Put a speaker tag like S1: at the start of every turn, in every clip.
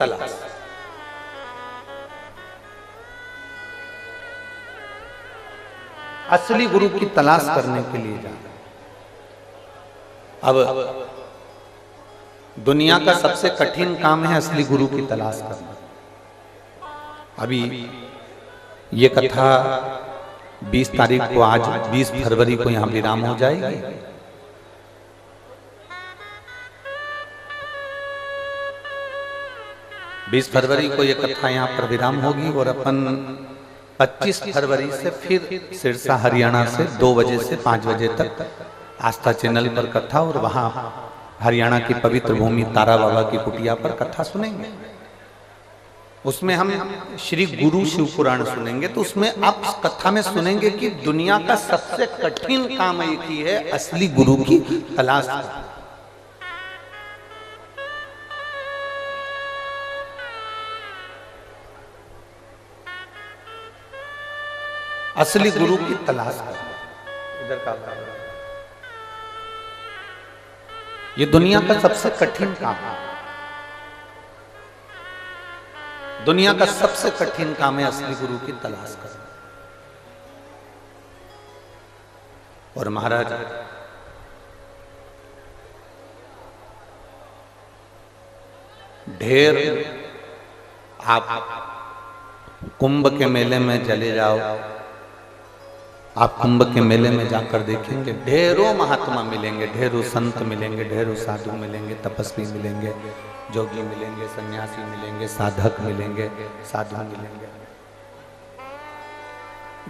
S1: तलाश। असली गुरु की तलाश करने के लिए जा। अब दुनिया का सबसे कठिन काम है असली गुरु की तलाश करना। अभी ये कथा 20 तारीख को, आज 20 फरवरी को यहाँ विराम हो जाएगी। बीस फरवरी को ये कथा यहाँ पर विराम होगी और अपन 25 फरवरी से फिर सिरसा हरियाणा से 2 बजे से 5 बजे तक आस्था चैनल पर कथा, और वहाँ हरियाणा की पवित्र भूमि तारा बाबा की कुटिया पर कथा सुनेंगे। उसमें हम श्री गुरु शिव पुराण सुनेंगे। तो उसमें आप इस कथा में सुनेंगे कि दुनिया का सबसे कठिन काम एक ही है, असली गुरु की तलाश। असली गुरु की तलाश करना इधर का ये दुनिया का सबसे कठिन काम है। दुनिया का सबसे कठिन काम है असली गुरु की तलाश करना। और महाराज ढेर आप कुंभ के मेले में चले जाओ, आप कुंभ के मेले में जाकर देखेंगे ढेरों महात्मा मिलेंगे, ढेरों संत मिलेंगे, ढेरों साधु मिलेंगे, तपस्वी मिलेंगे, जोगी मिलेंगे, सन्यासी मिलेंगे, साधक मिलेंगे, साधु मिलेंगे,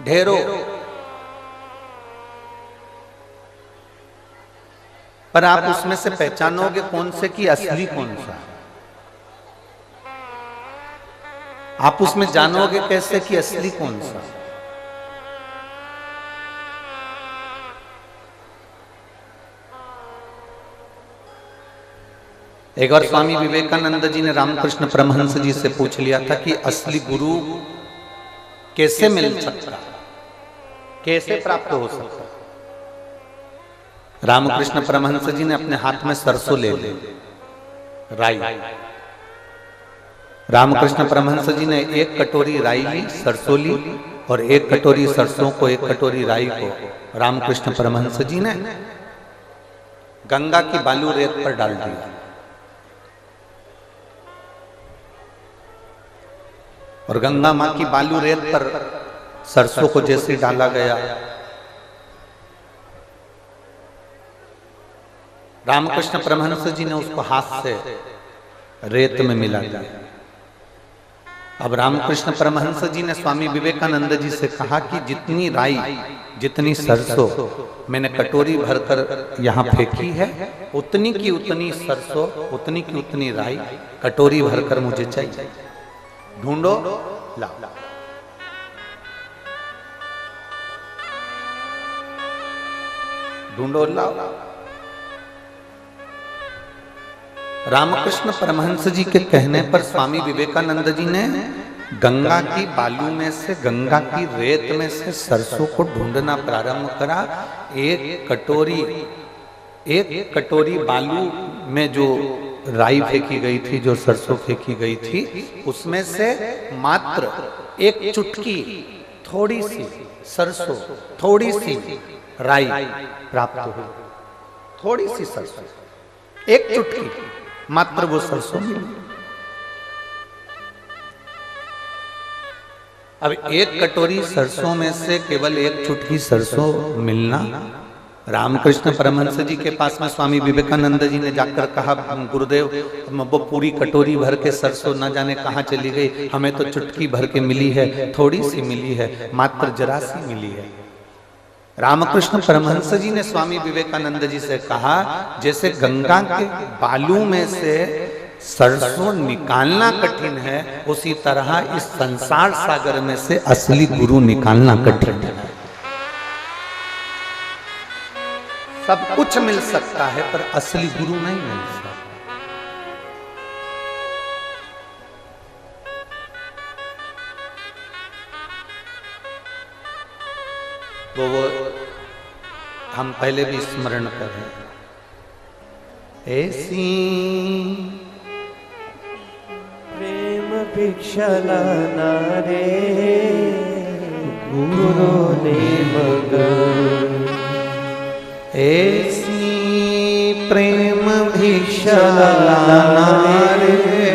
S1: ढेरों। पर आप उसमें से पहचानोगे कौन से कि असली कौन सा। आप उसमें जानोगे कैसे कि असली कौन सा। एक बार स्वामी विवेकानंद जी ने रामकृष्ण परमहंस जी से पूछ लिया था कि असली गुरु कैसे मिल सकता, कैसे प्राप्त हो सकता। रामकृष्ण परमहंस जी ने अपने हाथ में सरसों ले ली, राई। रामकृष्ण परमहंस जी ने 1 कटोरी राई ली, सरसों ली, और 1 कटोरी सरसों को, 1 कटोरी राई को रामकृष्ण परमहंस जी ने गंगा की बालू रेत पर डाल दिया। और गंगा मां की बालू रेत पर सरसों को जैसे डाला गया, रामकृष्ण परमहंस जी ने उसको हाथ से रेत में मिला दिया। अब रामकृष्ण परमहंस जी ने स्वामी विवेकानंद जी से कहा कि जितनी राई, जितनी सरसों मैंने कटोरी भरकर यहाँ फेंकी है, उतनी की उतनी सरसों, उतनी की उतनी राई कटोरी भरकर मुझे चाहिए। ढूंढो, लाओ। ढूंढो, लाओ। रामकृष्ण परमहंस जी के कहने पर स्वामी विवेकानंद जी ने गंगा की बालू में से, गंगा की रेत में से सरसों को ढूंढना प्रारंभ करा। एक कटोरी बालू में जो राई फेंकी गई थी, जो सरसों फेंकी गई थी, उसमें से मात्र 1 चुटकी, थोड़ी सी सरसों, थोड़ी सी राई प्राप्त हुई। थोड़ी सी सरसों, 1 चुटकी मात्र वो सरसों मिली। अब 1 कटोरी सरसों में से केवल 1 चुटकी सरसों मिलना। रामकृष्ण परमहंस जी के पास में स्वामी विवेकानंद जी ने जाकर कहा, गुरुदेव वो पूरी कटोरी भर के सरसों न जाने कहाँ चली गई, हमें तो चुटकी भर के मिली है, थोड़ी सी मिली है, मात्र जरा सी मिली है। रामकृष्ण परमहंस जी ने स्वामी विवेकानंद जी से कहा, जैसे गंगा के बालू में से सरसों निकालना कठिन है, उसी तरह इस संसार सागर में से असली गुरु निकालना कठिन है। सब कुछ मिल सकता है पर असली गुरु नहीं मिल सकता। वो हम पहले भी स्मरण कर रहे हैं। ऐसी
S2: भिक्षा लाना रे गुरु ने मंगाई।
S1: ऐसी प्रेम भिक्षा लाना रे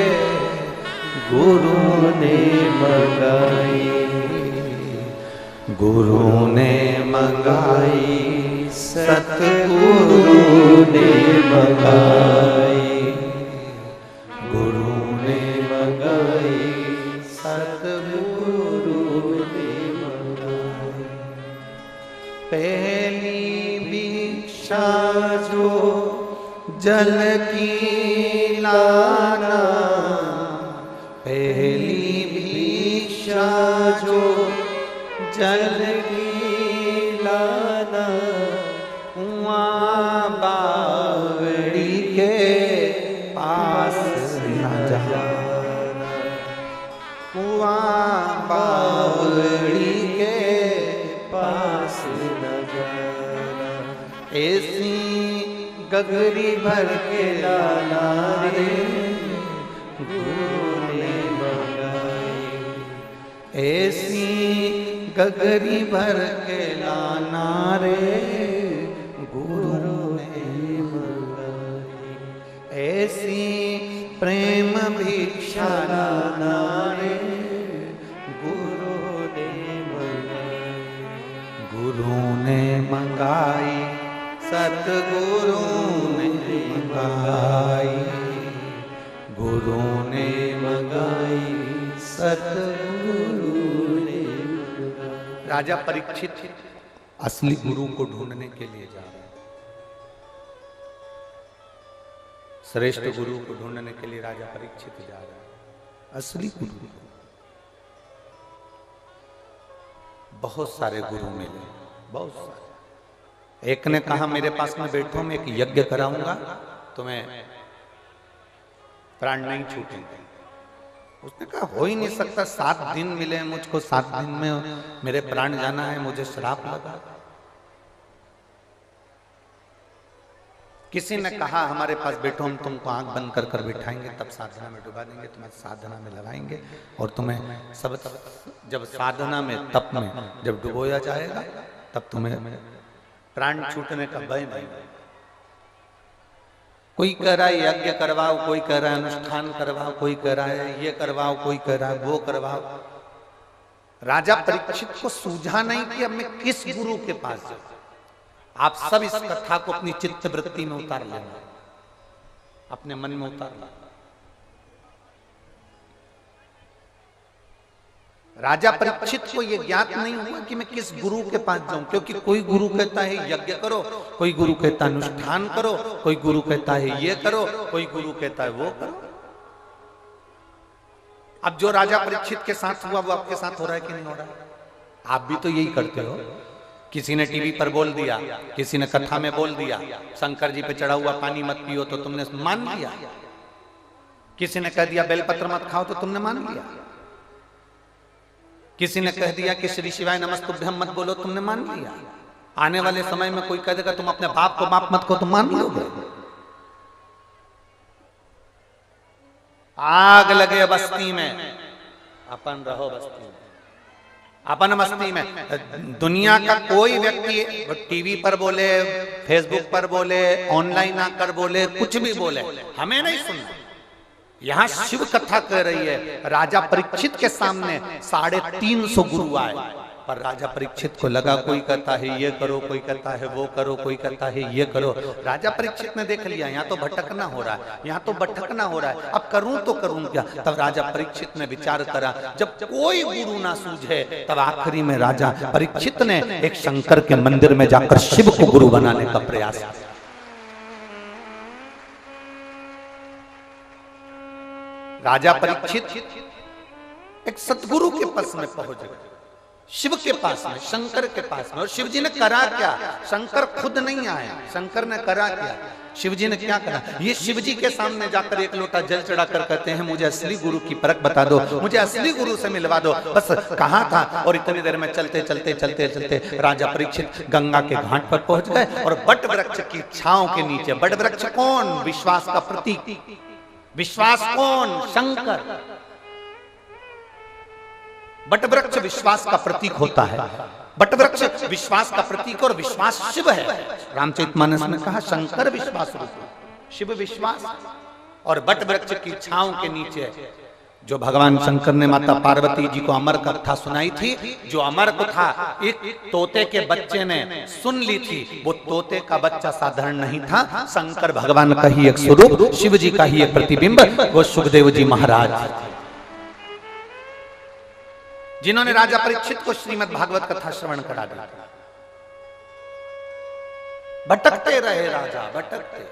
S2: गुरु ने मंगाई।
S1: गुरु ने मंगाई
S2: सतगुरु ने मंगाई। गुरु ने मंगाई सतगुरु ने मंगाई।
S1: पहली भिक्षा जो जल की लाना, पहली भिक्षा जो जल की लाना, कुआं बावड़ी के पास न जाना, कुआं बावड़ी के
S2: पास न जाना।
S1: ऐसी गगरी भर के लाना रे
S2: गुरु ने मंगाई।
S1: ऐसी गगरी भर के लाना रे गुरु ने मंगाई। ऐसी प्रेम भिक्षा लाना रे गुरु ने मंगाई। गुरु ने मंगाई सतगुरु ने मंगाई। गुरु ने मंगाई सतगुरु ने मंगाई। राजा परीक्षित असली गुरु को ढूंढने के लिए जा रहे हैं। श्रेष्ठ गुरु को ढूंढने के लिए राजा परीक्षित जा रहा है, असली गुरु। बहुत सारे गुरु मिले, बहुत सारे। एक ने कहा मेरे पास में बैठो, मैं एक यज्ञ कराऊंगा, तुम्हें प्राण नहीं छूटेंगे। उसने कहा हो ही नहीं सकता, 7 दिन मिले मुझको, 7 दिन में मेरे प्राण जाना है, मुझे श्राप लगा। किसी ने कहा हमारे पास बैठो, हम तुमको आंख बंद कर कर बिठाएंगे, तब साधना में डुबा देंगे, तुम्हें साधना में लगाएंगे और तुम्हें सब जब साधना में तप में जब डुबोया जाएगा तब तुम्हें प्राण छूटने का भय नहीं। कोई कह रहा है यज्ञ करवाओ, कोई कह रहा है अनुष्ठान करवाओ, कोई कह रहा है ये करवाओ, कोई कह रहा है वो करवाओ। राजा परीक्षित को सूझा नहीं कि अब मैं किस गुरु के पास जाऊं। आप सब इस कथा को अपनी चित्त वृत्ति में उतार लेना, अपने मन में उतार लेना। राजा परीक्षित को यह ज्ञात नहीं हुआ कि मैं किस गुरु के पास जाऊं, क्योंकि कोई गुरु कहता है यज्ञ करो, कोई गुरु कहता है अनुष्ठान करो, कोई गुरु कहता है ये करो, कोई गुरु कहता है वो करो। अब जो राजा परीक्षित के साथ हुआ वो आपके साथ हो रहा है कि नहीं हो रहा है? आप भी तो यही करते हो। किसी ने टीवी पर बोल दिया, किसी ने कथा में बोल दिया शंकर जी पे चढ़ा हुआ पानी मत पियो, तो तुमने मान लिया। किसी ने कह दिया बेलपत्र मत खाओ, तो तुमने मान लिया। किसी ने कह दिया कि श्री शिवाय नमस्तुभ्यम मत बोलो, तुमने मान लिया। आने वाले समय में कोई कह देगा तुम अपने बाप को बाप मत को, तुम मान लोगे। आग लगे बस्ती में, अपन रहो बस्ती में, अपन मस्ती में। दुनिया का कोई व्यक्ति टीवी पर बोले, फेसबुक पर बोले, ऑनलाइन आकर बोले, कुछ भी बोले, हमें नहीं सुनना। यहां शिव कथा कह रही है, राजा परीक्षित के सामने 350 गुरु आए, पर राजा परीक्षित को लगा कोई कहता है ये करो, कोई कहता है वो करो, कोई कहता है ये करो। राजा परीक्षित ने देख लिया यहाँ तो भटकना हो रहा है, यहाँ तो भटकना हो रहा है, अब करूं तो करूं क्या। तब राजा परीक्षित ने विचार करा, जब कोई गुरु ना सूझे तब आखिरी में राजा परीक्षित ने एक शंकर के मंदिर में जाकर शिव को गुरु बनाने का प्रयास किया। राजा परीक्षित एक सतगुरु के पास में पहुंच गए, शिव के पास में, शंकर के पास में। और शिव जी ने करा क्या? शंकर खुद नहीं आए, शंकर ने करा क्या? शिव जी ने क्या करा? ये शिव जी के सामने जाकर एक लोटा जल चढ़ाकर कहते हैं मुझे असली गुरु की परख बता दो, मुझे असली गुरु से मिलवा दो। बस कहाँ था? और इतनी देर में चलते चलते चलते चलते राजा परीक्षित गंगा के घाट पर पहुंच गए और बट वृक्ष की छांव के नीचे। बट वृक्ष कौन? विश्वास का प्रतीक। विश्वास कौन? शंकर। बट वृक्ष विश्वास का प्रतीक होता है। बट वृक्ष विश्वास का प्रतीक और विश्वास शिव है। रामचरितमानस में कहा शंकर विश्वास रूप, शिव विश्वास। और बट वृक्ष की छांव के नीचे जो भगवान शंकर ने माता पार्वती जी को अमर कथा सुनाई थी, जो अमर कथा एक तोते के बच्चे ने सुन ली थी, वो तोते का बच्चा साधारण नहीं था, शंकर भगवान का ही एक स्वरूप, शिव जी का ही एक प्रतिबिंब, वो सुखदेव जी महाराज जिन्होंने राजा परीक्षित को श्रीमद् भागवत कथा श्रवण करा दिया। भटकते रहे राजा, भटकते।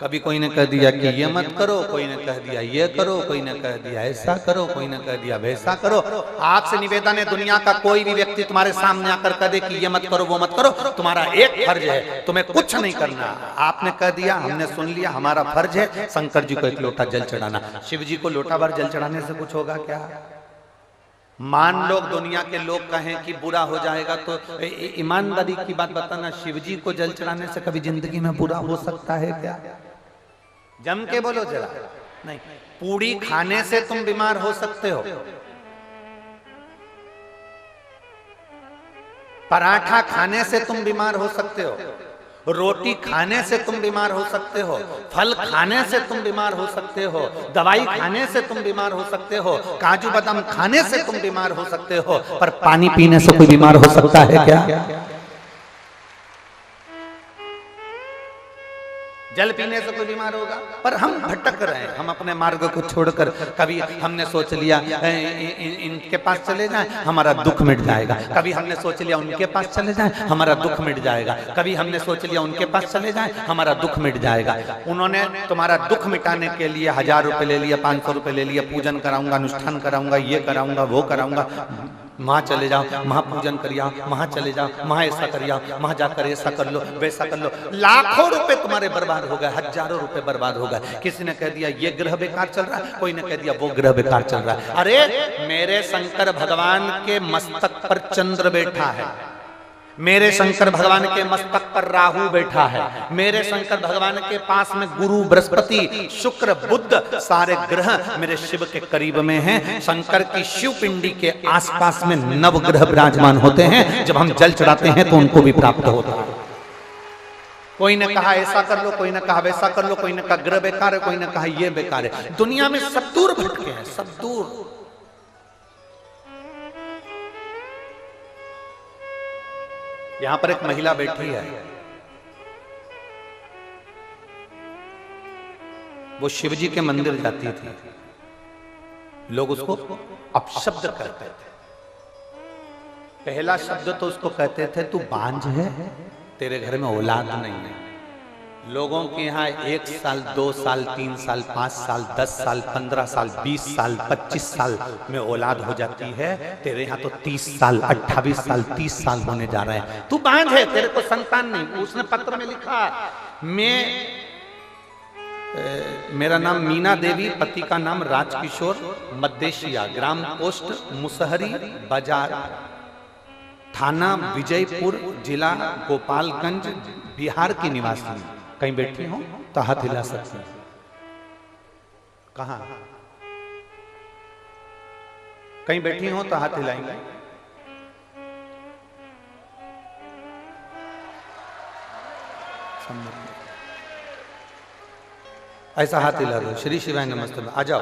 S1: कभी कोई ने कह दिया कि ये मत करो, कोई ने कह दिया ये करो, कोई ने कह दिया ऐसा करो, कोई ने कह दिया वैसा करो। आपसे निवेदन है, दुनिया का कोई भी व्यक्ति तुम्हारे सामने आकर कह दे कि ये मत करो वो मत करो, तुम्हारा एक फर्ज है, तुम्हें कुछ नहीं करना। आपने कह दिया, हमने सुन लिया, हमारा फर्ज है शंकर जी को एक लोटा जल चढ़ाना। शिव जी को लोटा भर जल चढ़ाने से कुछ होगा क्या? मान लो दुनिया के लोग कहें कि बुरा हो जाएगा, तो ईमानदारी की बात बताना, शिव जी को जल चढ़ाने से कभी जिंदगी में बुरा हो सकता है क्या? जम के बोलो जरा। नहीं, पूड़ी खाने से तुम बीमार हो सकते हो, पराठा खाने से तुम बीमार हो सकते हो, रोटी खाने से तुम बीमार हो सकते हो, फल खाने से तुम बीमार हो सकते हो, दवाई खाने से तुम बीमार हो सकते हो, काजू बादाम खाने से तुम बीमार हो सकते हो, पर पानी पीने से कोई बीमार हो सकता है क्या? जल पीने से कोई बीमार होगा? पर हम भटक रहे हैं, हम अपने मार्ग को छोड़कर, कभी हमने सोच लिया इनके पास चले जाएं हमारा दुख मिट जाएगा, कभी हमने सोच लिया उनके पास चले जाएं हमारा दुख मिट जाएगा, कभी हमने सोच लिया उनके पास चले जाएं हमारा दुख मिट जाएगा। उन्होंने तुम्हारा दुख मिटाने के लिए 1000 रुपए ले लिया, 500 रुपए ले लिया, पूजन कराऊंगा, अनुष्ठान कराऊंगा, ये कराऊंगा, वो कराऊंगा, वहां चले जाओ, वहां पूजन करिए, वहां चले जाओ, वहां ऐसा करिए, वहां जाकर ऐसा कर लो, वैसा कर लो। लाखों रुपए तुम्हारे बर्बाद हो गए, हजारों रुपए बर्बाद हो गए। किसी ने कह दिया ये ग्रह बेकार चल रहा है, कोई ने कह दिया वो ग्रह बेकार चल रहा है। अरे मेरे शंकर भगवान के मस्तक पर चंद्र बैठा है, मेरे शंकर भगवान के मस्तक पर राहु बैठा है, मेरे शंकर भगवान के पास में गुरु, बृहस्पति, शुक्र, बुध, सारे ग्रह मेरे शिव के करीब में हैं। शंकर की शिव पिंडी के आसपास में नवग्रह विराजमान होते हैं, जब हम जल चढ़ाते हैं तो उनको भी प्राप्त होता है। कोई ने कहा ऐसा कर लो, कोई ने कहा वैसा कर लो, कोई ने कहा ग्रह बेकार है, कोई ने कहा ये बेकार है। दुनिया में सब दूर भटके हैं, सब दूर। यहां पर एक महिला बैठी है, वो शिव जी के मंदिर जाती थी, लोग उसको अपशब्द करते थे। पहला शब्द तो उसको कहते थे तू बांझ है, तेरे घर में औलाद नहीं है। लोगों के यहाँ 1 साल, 2 साल, 3 साल, 5 साल, 10 साल, 15 साल, 20 साल, 25 साल में औलाद हो जाती है। तेरे यहाँ तो 30 साल, 28 साल, 30 साल होने जा रहे हैं। तू बांझ है, तेरे को संतान नहीं। उसने पत्र में लिखा, मेरा नाम मीना देवी, पति का नाम राजकिशोर, मद्देशिया, ग्राम पोस्ट मुसहरी बाजार, थाना विजयपुर, जिला गोपालगंज, बिहार की निवासी। कहीं बैठी हो तो हाथ हिला सकते हैं। कहां? कहीं बैठी हो तो हाथ हिलाएंगे। ऐसा हाथ हिला दो। श्री शिवाय नमस्ते। आ जाओ।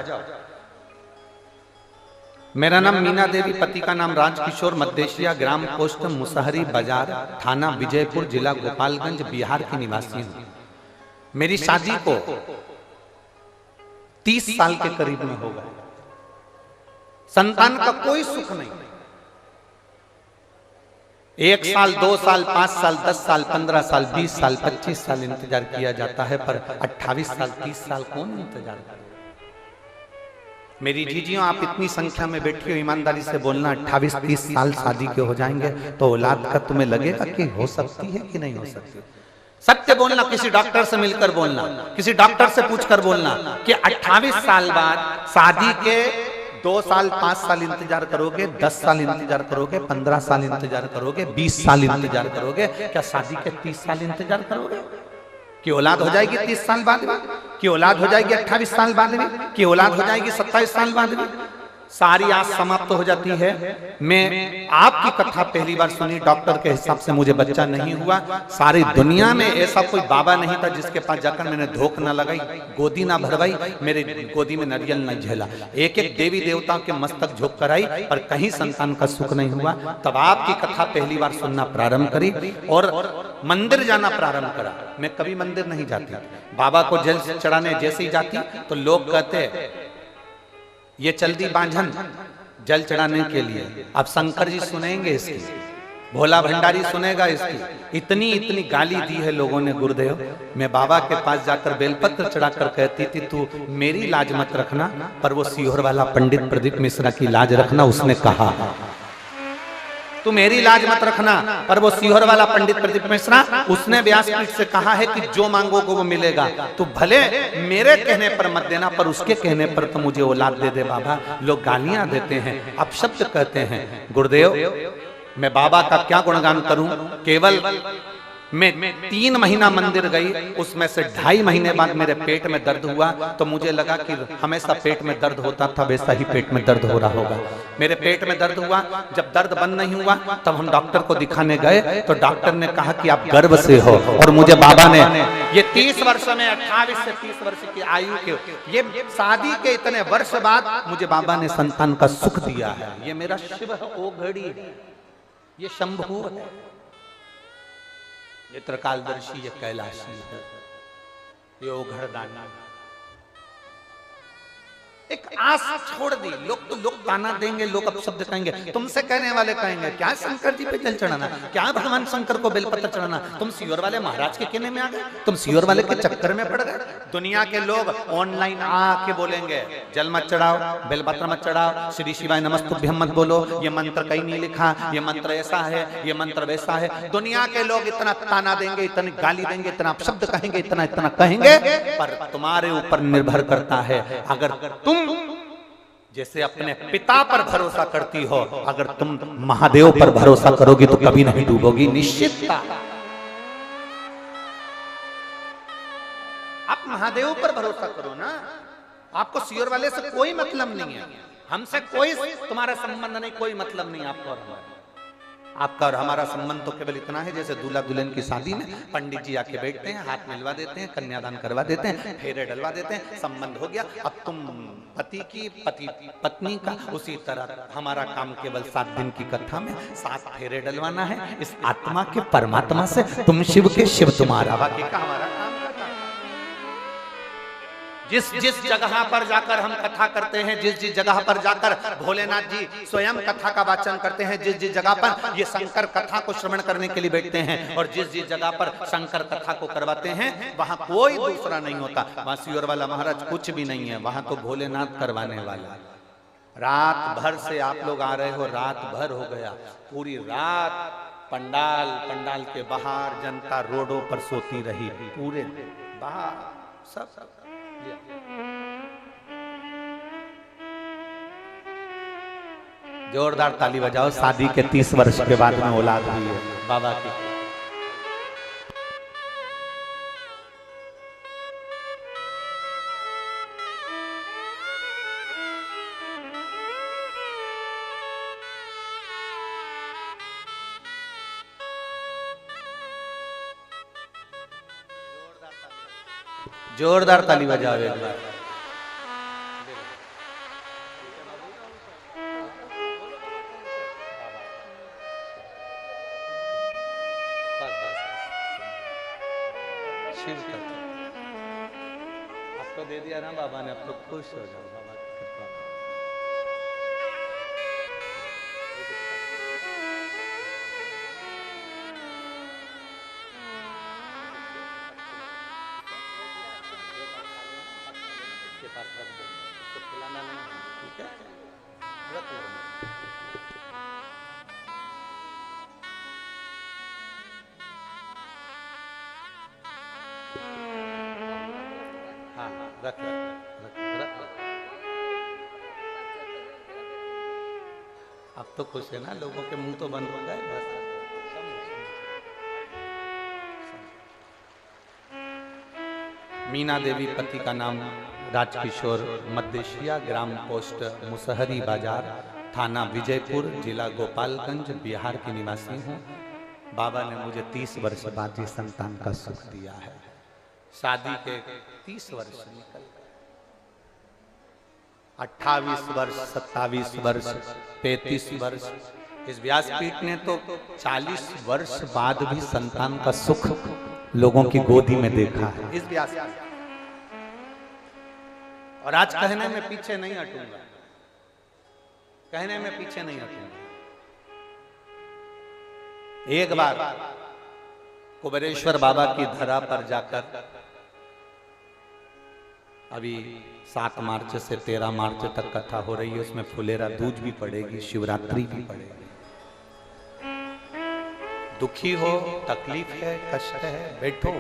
S1: मेरा नाम मीना देवी, पति का नाम राजकिशोर, मद्देशिया, ग्राम पोस्ट मुसहरी बाजार, थाना विजयपुर, जिला गोपालगंज, बिहार की निवासी हूं। मेरी शादी को 30 साल के करीब में हो गए। संतान का कोई सुख नहीं। 1 साल, 2 साल, 5 साल, 10 साल, 15 साल, 20 साल, 25 साल इंतजार किया जाता है, पर 28 साल, 30 साल कौन इंतजार करे? मेरी जीजियों, आप इतनी संख्या में बैठी हो, ईमानदारी से बोलना, 28-30 साल शादी के हो जाएंगे तो औलाद का तुम्हें लगेगा कि हो सकती है कि नहीं हो सकती? सत्य बोलना, किसी डॉक्टर से मिलकर बोलना, किसी डॉक्टर से पूछकर बोलना कि 28 साल बाद शादी के 2 साल, 5 साल इंतजार करोगे, 10 साल इंतजार करोगे, 15 साल इंतजार करोगे, 20 साल इंतजार करोगे, क्या शादी के 30 साल इंतजार करोगे? कि औलाद हो जाएगी 30 साल बाद में, कि औलाद हो जाएगी 28 साल बाद में, कि औलाद हो जाएगी 27 साल बाद में? सारी आज समाप्त हो जाती है। मैं आपकी कथा पहली बार सुनी, डॉक्टर के हिसाब से मुझे बच्चा नहीं हुआ। सारी दुनिया में ऐसा कोई बाबा नहीं था जिसके पास जाकर मैंने धोख ना लगाई, गोदी ना भरवाई, मेरे गोदी में नारियल न झेला। एक एक देवी देवताओं के मस्तक झोंक कर आई पर कहीं संतान का सुख नहीं हुआ। तब आपकी कथा पहली बार सुनना प्रारंभ करी और मंदिर जाना प्रारंभ करा। मैं कभी मंदिर नहीं जाती, बाबा को जल चढ़ाने जैसे ही जाती तो लोग कहते ये चल दी बांझन जल चढ़ाने के लिए। अब शंकर जी सुनेंगे इसकी, भोला भंडारी सुनेगा इसकी। इतनी इतनी गाली दी है लोगों ने गुरुदेव। मैं बाबा के पास जाकर बेलपत्र चढ़ाकर कहती थी तू मेरी लाज मत रखना, पर वो सीहोर वाला पंडित प्रदीप मिश्रा की लाज रखना। उसने कहा तू मेरी लाज मत रखना, पर वो सीहोर वाला पंडित प्रदीप मिश्रा उसने व्यासपीठ से कहा है कि जो मांगोगे वो मिलेगा। तो भले मेरे कहने पर मत देना, पर उसके कहने पर तो मुझे औलाद दे दे बाबा। लोग गालियां देते हैं, अपशब्द कहते हैं। गुरुदेव मैं बाबा का क्या गुणगान करूं। केवल मैं 3 महीना मंदिर गई, उसमें से 2.5 महीने बाद मेरे पेट में दर्द हुआ तो मुझे लगा कि हमेशा पेट में दर्द होता था, वैसा ही पेट में दर्द हो रहा होगा। मेरे पेट में दर्द हुआ, जब दर्द बंद नहीं हुआ तब हम डॉक्टर को दिखाने गए तो डॉक्टर ने कहा कि आप गर्भ से हो। और मुझे बाबा ने ये 30 वर्ष में 28 से 30 वर्ष की आयु के ये शादी के इतने वर्ष बाद मुझे बाबा ने संतान का सुख दिया है। ये मेरा शिव है, ओ घड़ी है, ये शंभु है, ये त्रिकालदर्शी, ये कैलाशी है, ये ओघड़दानी। एक आस छोड़ दी। लोग ताना देंगे, लोग अपशब्द कहेंगे, तुमसे कहने वाले कहेंगे क्या शंकर जी पे जल चढ़ाना, क्या भगवान शंकर को बेलपत्र चढ़ाना, तुम सीहोर वाले महाराज के कहने में आ गए, तुम सीहोर वाले के चक्कर में पड़ गए। दुनिया के लोग ऑनलाइन आके बोलेंगे जल मत चढ़ाओ, बेलपत्र मत चढ़ाओ, श्री शिवाय नमस्तुभ्यम मत बोलो, ये मंत्र कहीं नहीं लिखा, ये मंत्र ऐसा है, ये मंत्र वैसा है। दुनिया के लोग इतना ताना देंगे, इतनी गाली देंगे, इतना अपशब्द कहेंगे, इतना इतना कहेंगे, पर तुम्हारे ऊपर निर्भर करता है। अगर तुम जैसे अपने पिता पर भरोसा करती हो, अगर तुम महादेव पर भरोसा करोगी तो कभी नहीं डूबोगी, निश्चितता। आप महादेव पर भरोसा करो ना, आपको सीहोर वाले से कोई मतलब नहीं है, हमसे कोई तुम्हारा संबंध नहीं, कोई मतलब नहीं आपको और हमारा। आपका और हमारा संबंध तो केवल इतना है जैसे दूल्हा दुल्हन की शादी में पंडित जी आके बैठते हैं, हाथ मिलवा देते हैं, कन्यादान करवा देते हैं, फेरे डलवा देते हैं, संबंध हो गया। अब तुम पति की पति पत्नी का, उसी तरह हमारा काम केवल 7 दिन की कथा में 7 फेरे डलवाना है इस आत्मा के परमात्मा से। तुम शिव के शिव तुम्हारा, बाकी का हमारा काम। जिस जगह पर जाकर हम कथा करते हैं, जिस जगह पर जाकर भोलेनाथ जी स्वयं कथा का वाचन करते हैं, जिस जगह पर ये शंकर कथा को श्रवण करने के लिए बैठते हैं और जिस जगह पर शंकर कथा को करवाते हैं वहां कोई दूसरा नहीं होता। वहां सीहोर वाला महाराज कुछ भी नहीं है, वहां तो भोलेनाथ करवाने वाला। रात भर से आप लोग आ रहे हो, रात भर हो गया, पूरी रात पंडाल के बाहर जनता रोडों पर सोती रही, पूरे बाहर सब। जोरदार ताली बजाओ, शादी के 30 वर्ष के बाद में औलाद हुई है बाबा की। जोरदार ताली बजाओ एक बार। आपको दे दिया ना बाबा ने, अब तो खुश हो जाओ बाबा की कृपा। रख रख रख रख। अब तो खुश है ना, लोगों के मुंह तो बंद हो गए बस। मीना देवी पति का नाम राजकिशोर मद्देशिया, ग्राम पोस्ट मुसहरी बाजार, थाना विजयपुर, जिला गोपालगंज, बिहार की निवासी हूँ। बाबा ने मुझे 30 वर्ष बाद ये संतान का सुख दिया है। शादी के 30 वर्ष निकल गए, 28 वर्ष, 27 वर्ष, 35 वर्ष। इस व्यासपीठ ने तो 40 वर्ष बाद भी संतान का सुख लोगों की गोदी में देखा है इस व्यासपीठ। और आज कहने में पीछे नहीं हटूंगा, कहने में पीछे नहीं हटूंगा। एक बार कुबेरेश्वर बाबा की धरा पर जाकर, अभी 7 मार्च से 13 मार्च तक कथा हो रही है, उसमें फुलेरा दूज भी पड़ेगी, शिवरात्रि भी पड़ेगी। दुखी हो, तकलीफ है, कष्ट है, बैठो।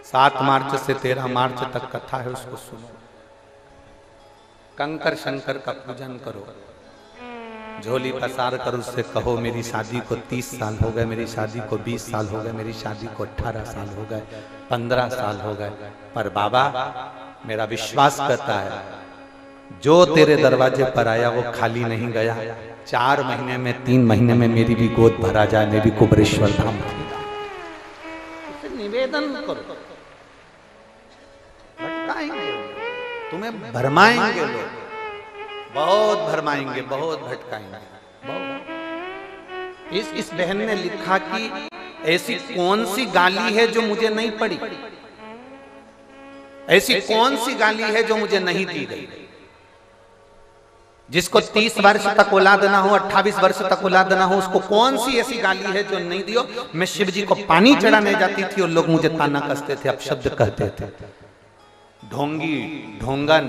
S1: 7 मार्च से 13 मार्च तक कथा है, उसको सुनो। कंकर शंकर का पूजन करो, झोली पसार कर उससे कहो मेरी शादी को 30 साल हो गए, मेरी शादी को 20 साल हो गए, मेरी शादी को 18 साल हो गए, 15 साल हो गए, पर बाबा मेरा विश्वास करता है जो तेरे दरवाजे पर आया वो खाली नहीं गया। 4 महीने में, 3 महीने में मेरी भी गोद भरा जाए, मैं भी कुबेरेश्वर धाम निवेदन करो। भटकाएंगे, तुम्हें भरमाएंगे लोग, बहुत भरमाएंगे, बहुत भटकाएंगे, बहुत। इस बहन ने लिखा कि ऐसी कौन सी गाली है जो मुझे नहीं पड़ी, ऐसी कौन सी गाली है जो मुझे नहीं दी गई। जिसको 30 वर्ष तक औलाद ना हो, 28 वर्ष तक औलाद ना हो, उसको कौन सी ऐसी गाली है जो नहीं दियो। मैं शिव जी को पानी चढ़ाने जाती थी और लोग मुझे ताना कसते थे, अपशब्द कहते थे, ढोंगी, ढोंगन,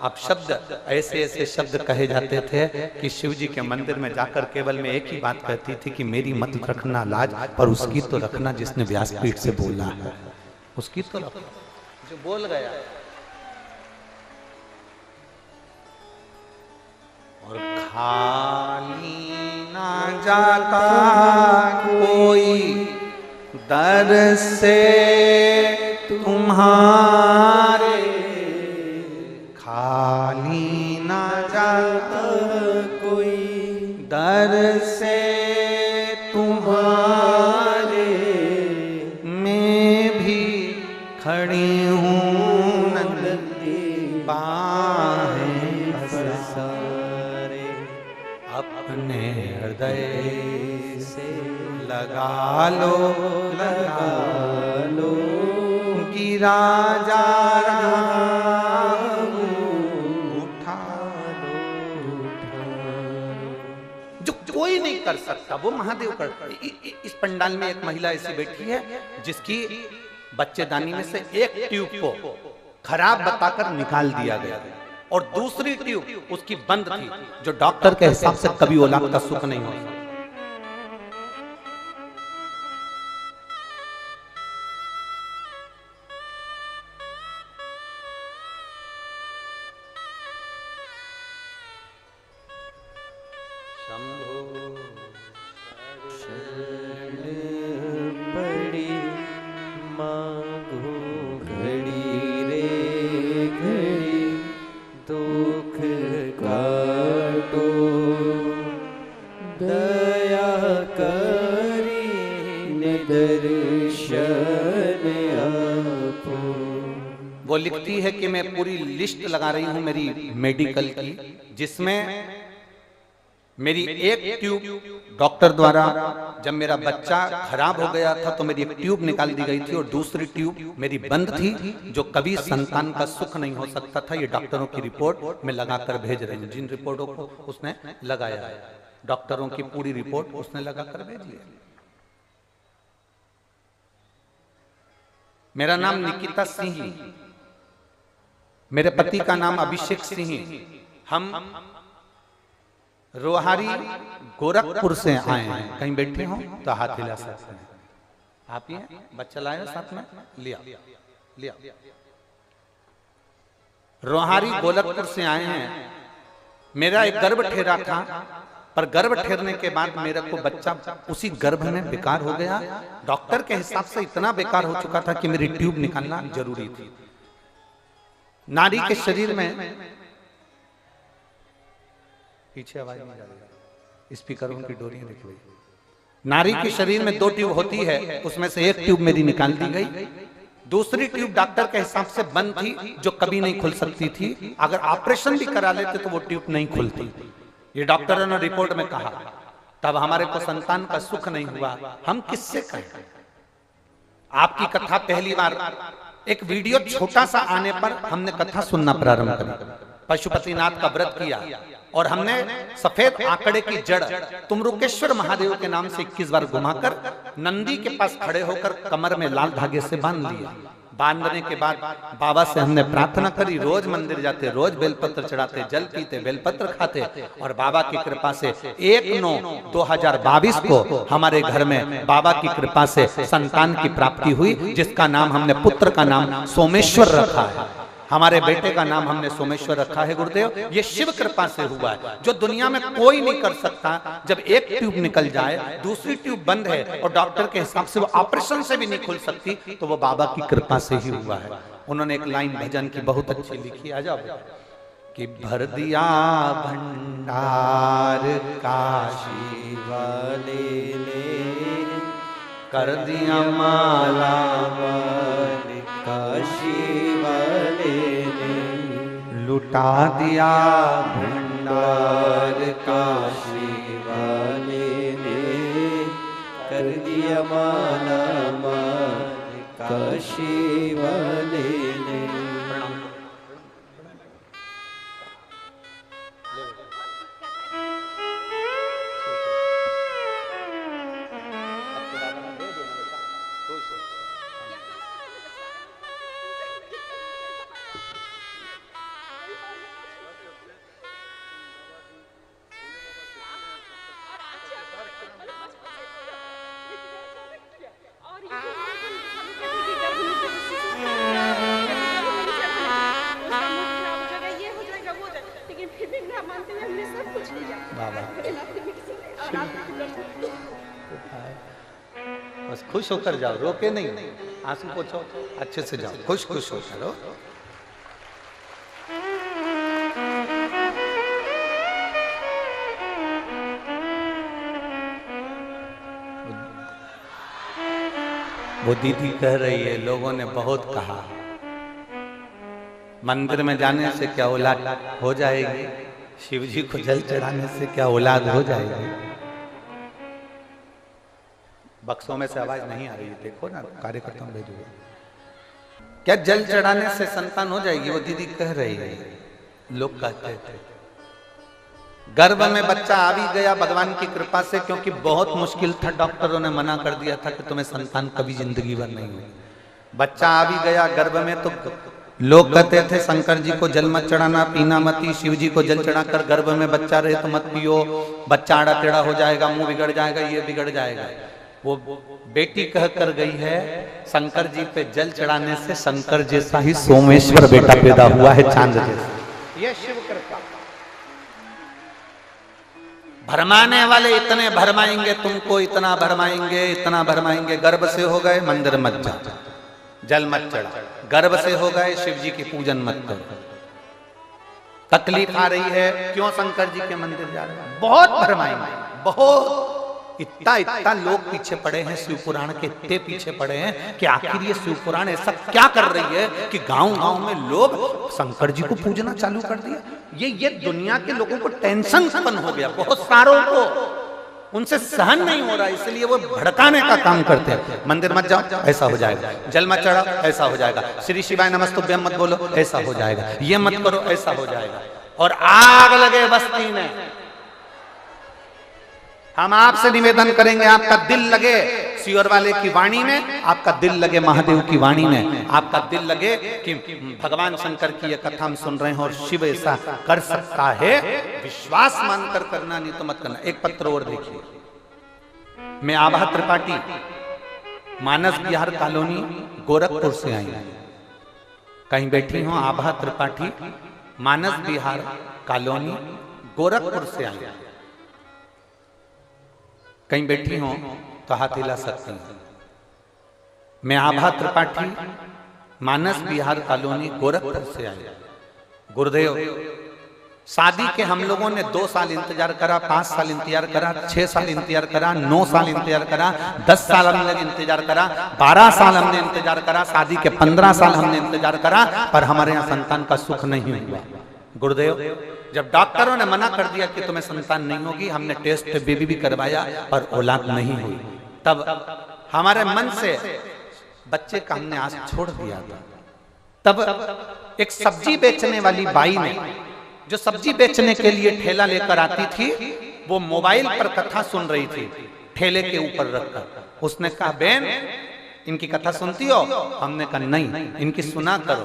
S1: अपशब्द, ऐसे ऐसे शब्द कहे जाते थे कि शिव जी के मंदिर में जाकर केवल मैं एक ही बात कहती थी कि मेरी मत रखना लाज, पर उसकी तो रखना जिसने व्यासपीठ से बोला है, उसकी तो रखना जो बोल गया। और खाली ना जाता कोई दर से तुम्हारे, खाली ना जाता कोई दर से तुम्हारे, मैं भी खड़ी हूँ नंदी बाहें पसारे, अपने हृदय से लगा लो, लगा लो, गिरा जा रहा उठा लो, जो कोई नहीं कर सकता वो महादेव कर। इस पंडाल में एक महिला ऐसी बैठी है जिसकी बच्चेदानी में से एक ट्यूब को खराब बताकर निकाल दिया गया और दूसरी ट्यूब उसकी बंद थी, जो डॉक्टर के हिसाब से कभी औलाद का सुख नहीं हो सकता। वो लिखती है कि मैं पूरी लिस्ट लगा रही हूं मेरी मेडिकल की, जिसमें मेरी एक ट्यूब डॉक्टर द्वारा जब मेरा बच्चा खराब हो गया था तो मेरी एक ट्यूब निकाल दी गई थी और दूसरी ट्यूब मेरी बंद थी, जो कभी संतान का सुख नहीं हो सकता था। ये डॉक्टरों की रिपोर्ट मैं लगाकर भेज रही हूँ, जिन रिपोर्टों को उसने लगाया है, डॉक्टरों की पूरी रिपोर्ट उसने लगाकर भेजी है। मेरा नाम निकिता सिंह, मेरे पति का नाम अभिषेक सिंह। हम रोहारी गोरखपुर से आए हैं। कहीं बैठे हो तो हाथ हिला सकते हैं। आप ही बच्चा लाए साथ में, लिया लिया। रोहारी गोरखपुर से आए हैं। मेरा एक गर्भ ठहरा था, पर गर्भ ठहरने के बाद मेरे को बच्चा उसी गर्भ में बेकार हो गया। डॉक्टर के हिसाब से इतना बेकार हो चुका था कि मेरी ट्यूब निकालना जरूरी थी। नारी के शरीर में, पीछे आवाज नहीं जा रही, स्पीकरों की डोरियां देखी हुई। नारी के शरीर में 2 ट्यूब होती है, उसमें से एक ट्यूब मेरी निकाल दी गई, दूसरी ट्यूब डॉक्टर के हिसाब से बंद थी, जो कभी नहीं खुल सकती थी। अगर ऑपरेशन भी करा लेते तो वो ट्यूब नहीं खुलती। ये डॉक्टरों ने रिपोर्ट में कहा। तब हमारे को संतान का सुख नहीं हुआ, हम किससे कहें? आपकी कथा पहली बार एक वीडियो छोटा सा आने पर हमने कथा सुनना प्रारंभ करी। पशुपतिनाथ का व्रत किया और हमने सफेद आंकड़े की जड़ तुमरुकेश्वर महादेव के नाम से 21 बार घुमाकर नंदी के पास खड़े होकर कमर में लाल धागे से बांध लिया। बांधने के बाद बाबा से हमने प्रार्थना करी, रोज मंदिर जाते, रोज बेलपत्र चढ़ाते, जल पीते, बेलपत्र खाते, और बाबा की कृपा से 1/9/2022 को हमारे घर में बाबा की कृपा से संतान की प्राप्ति हुई, जिसका नाम हमने, पुत्र का नाम सोमेश्वर रखा है। हमारे बेटे का नाम हमने सोमेश्वर रखा है गुरुदेव। ये शिव कृपा से हुआ है, जो दुनिया में कोई नहीं कर सकता। जब एक ट्यूब निकल जाए, दूसरी ट्यूब बंद है और डॉक्टर के हिसाब से वो ऑपरेशन से भी नहीं खुल सकती, तो वो बाबा की कृपा से ही हुआ है। उन्होंने एक लाइन भजन की बहुत अच्छी लिखी, आ जाओ, कि भर दिया भंडार काशी वाले ने, कर दिया माला वाले
S2: काशी वाले ने,
S1: लुटा दिया
S2: भंडार काशी वाले ने, कर दिया माला माल काशी वाले ने।
S1: बस खुश होकर जाओ, रोके नहीं, आंसू पोछो, अच्छे से जाओ, खुश खुश होकर रहो। वो दीदी कह रही है, लोगों ने बहुत कहा मंदिर में जाने से क्या औलाद हो जाएगी, शिव जी को जल चढ़ाने से क्या औलाद हो जाएगी। बक्सों में से आवाज नहीं आ रही है, देखो ना, कार्यकर्ता भेजो। क्या जल चढ़ाने से संतान हो जाएगी? वो दीदी कह रही है, लोग कहते थे। गर्भ में बच्चा आ भी गया भगवान की कृपा से, क्योंकि बहुत मुश्किल था, डॉक्टरों ने मना कर दिया था कि तुम्हें संतान कभी जिंदगी भर नहीं हुई। बच्चा आ भी गया गर्भ में, तो लोग कहते थे शंकर जी को जल मत चढ़ाना, पीना मत, शिव जी को जल चढ़ाकर गर्भ में बच्चा रहे तो मत पियो, बच्चा आड़ा टेढ़ा हो जाएगा, मुंह बिगड़ जाएगा, ये बिगड़ जाएगा। वो बेटी कह कर गई है, शंकर जी पे जल चढ़ाने से शंकर जैसा ही सोमेश्वर बेटा पैदा हुआ है, चांद जैसा। ये शिव कृपा। भरमाने वाले इतने भरमाएंगे तुमको, इतना भरमाएंगे, इतना भरमाएंगे। गर्भ से हो गए मंदिर मत जा, जल मत चढ़ा। गर्भ से हो गए शिव जी की पूजन मत करो। तकलीफ आ रही है, क्यों शंकर जी के मंदिर जा रहे हैं? बहुत भरमाएंगे, बहुत। इतना लोग पीछे पड़े हैं शिव पुराण के, इतने पीछे पड़े हैं कि आखिर ये शिव पुराण ऐसा क्या कर रही है कि गांव-गांव में लोग शंकर जी को पूजना चालू कर दिया। ये दुनिया के लोगों को टेंशन उत्पन्न हो गया, बहुत सारों को, उनसे सहन नहीं हो रहा, इसलिए वो भड़काने का काम करते हैं। मंदिर मत जाओ, ऐसा हो जाएगा। जल मत चढ़ाओ, ऐसा हो जाएगा। श्री शिवाय नमस्तुभ्यम मत बोलो, ऐसा हो जाएगा। ये मत करो, ऐसा हो जाएगा। और आग लगे बस्ती में। हम आपसे निवेदन करेंगे, आपका दिल लगे सियोर वाले की वाणी में, आपका दिल लगे महादेव की वाणी में, आपका दिल लगे कि भगवान शंकर की ये कथा हम सुन रहे हैं और शिव ऐसा कर सकता है। विश्वास मानकर करना, नहीं तो मत करना। एक पत्र और देखिए। मैं आभा त्रिपाठी, मानस बिहार कॉलोनी, गोरखपुर से आई हूं। कहीं बैठी हूं, आभा त्रिपाठी, मानस बिहार कॉलोनी, गोरखपुर से आई हूं। कहीं बैठी हो तो हाथ हिला सकती हूं। मैं आभा त्रिपाठी, मानस बिहार कॉलोनी गोरखपुर से आए। गुरुदेव, शादी के हम लोगों ने 2 साल इंतजार करा, 5 साल इंतजार करा, 6 साल इंतजार करा, 9 साल इंतजार करा, 10 साल हमने इंतजार करा, 12 साल हमने इंतजार करा, शादी के 15 साल हमने इंतजार करा, पर हमारे यहाँ संतान का सुख नहीं हुआ। गुरुदेव, जब डॉक्टरों ने मना कर दिया कि तुम्हें संतान नहीं होगी, हमने टेस्ट बेबी भी करवाया पर औलाद नहीं हुई, तब हमारे मन से बच्चे का हमने आज छोड़ दिया था। तब एक सब्जी बेचने वाली बाई ने, जो सब्जी बेचने के लिए ठेला लेकर आती थी, वो मोबाइल पर कथा सुन रही थी ठेले के ऊपर रखकर। उसने कहा, बहन इनकी कथा सुनती हो? हमने कहा नहीं, इनकी सुना करो,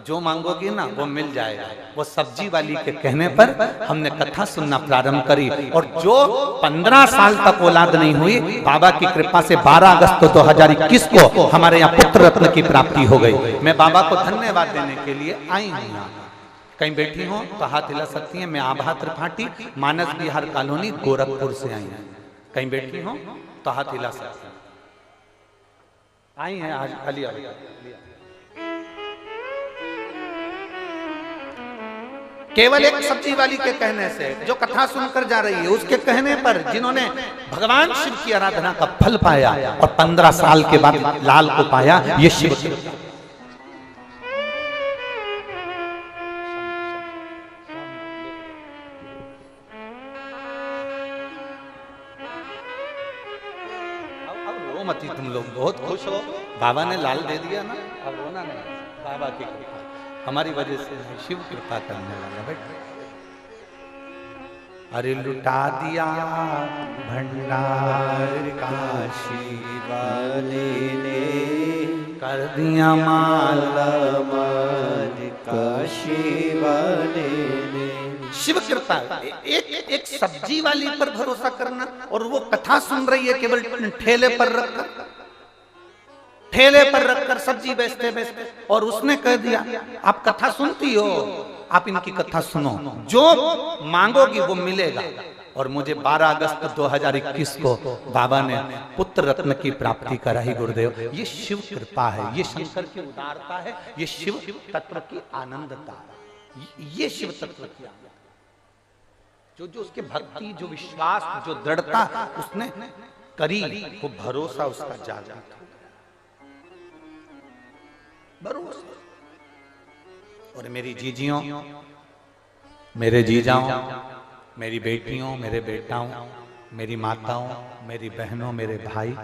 S1: जो मांगोगी ना वो मिल जाएगा। वो सब्जी वाली के कहने पर हमने कथा सुनना प्रारंभ करी, और जो 15 साल तक औलाद नहीं हुई, बाबा की कृपा से 12 अगस्त 2021 को हमारे यहाँ पुत्र रत्न की प्राप्ति हो गई। मैं बाबा को धन्यवाद देने के लिए आई हूँ। कहीं बैठी हो तो हाथ हिला सकती हैं। मैं आभा त्रिपाठी, मानस बिहार कॉलोनी, गोरखपुर से आई हूँ। कहीं बैठी हो तो हाथ हिला सकती हैं। आई हैं आज अली केवल एक सब्जी वाली के कहने से, जो कथा सुनकर जा रही है उसके कहने पर, जिन्होंने भगवान शिव की आराधना का फल पाया और 15 साल के बाद लाल को पाया, ये शिव मती। तुम लोग बहुत खुश हो, बाबा ने लाल दे दिया ना, अब रोना नहीं। बाबा की कृपा हमारी वजह से नहीं, शिव कृपा करने वाला बेटा। अरे लुटा दिया भंडार
S2: काशी वाले ने,
S1: कर दिया माला
S2: माल काशी वाले ने।
S1: शिव कृपा। एक सब्जी वाली पर भरोसा करना, और वो कथा सुन रही है केवल ठेले पर रखकर, ठेले पर रखकर सब्जी बेचते बेचते, और उसने कह दिया आप कथा सुनती हो, आप इनकी कथा सुनो, जो मांगोगी वो मिलेगा। और मुझे 12 अगस्त 2021 को बाबा ने पुत्र रत्न की प्राप्ति कराई। गुरुदेव, ये शिव कृपा है, ये शंकर की उदारता है, ये शिव तत्व की आनंदता है, ये शिव तत्व की आनंद। जो उसके भक्ति, जो विश्वास, जो दृढ़ता उसने करी, वो भरोसा उसका जागृत हो, भरोसा। और मेरी जीजियों, मेरे जीजाओं, मेरी बेटियों, मेरे बेटाओं, मेरी माताओं, मेरी बहनों, मेरे भाई,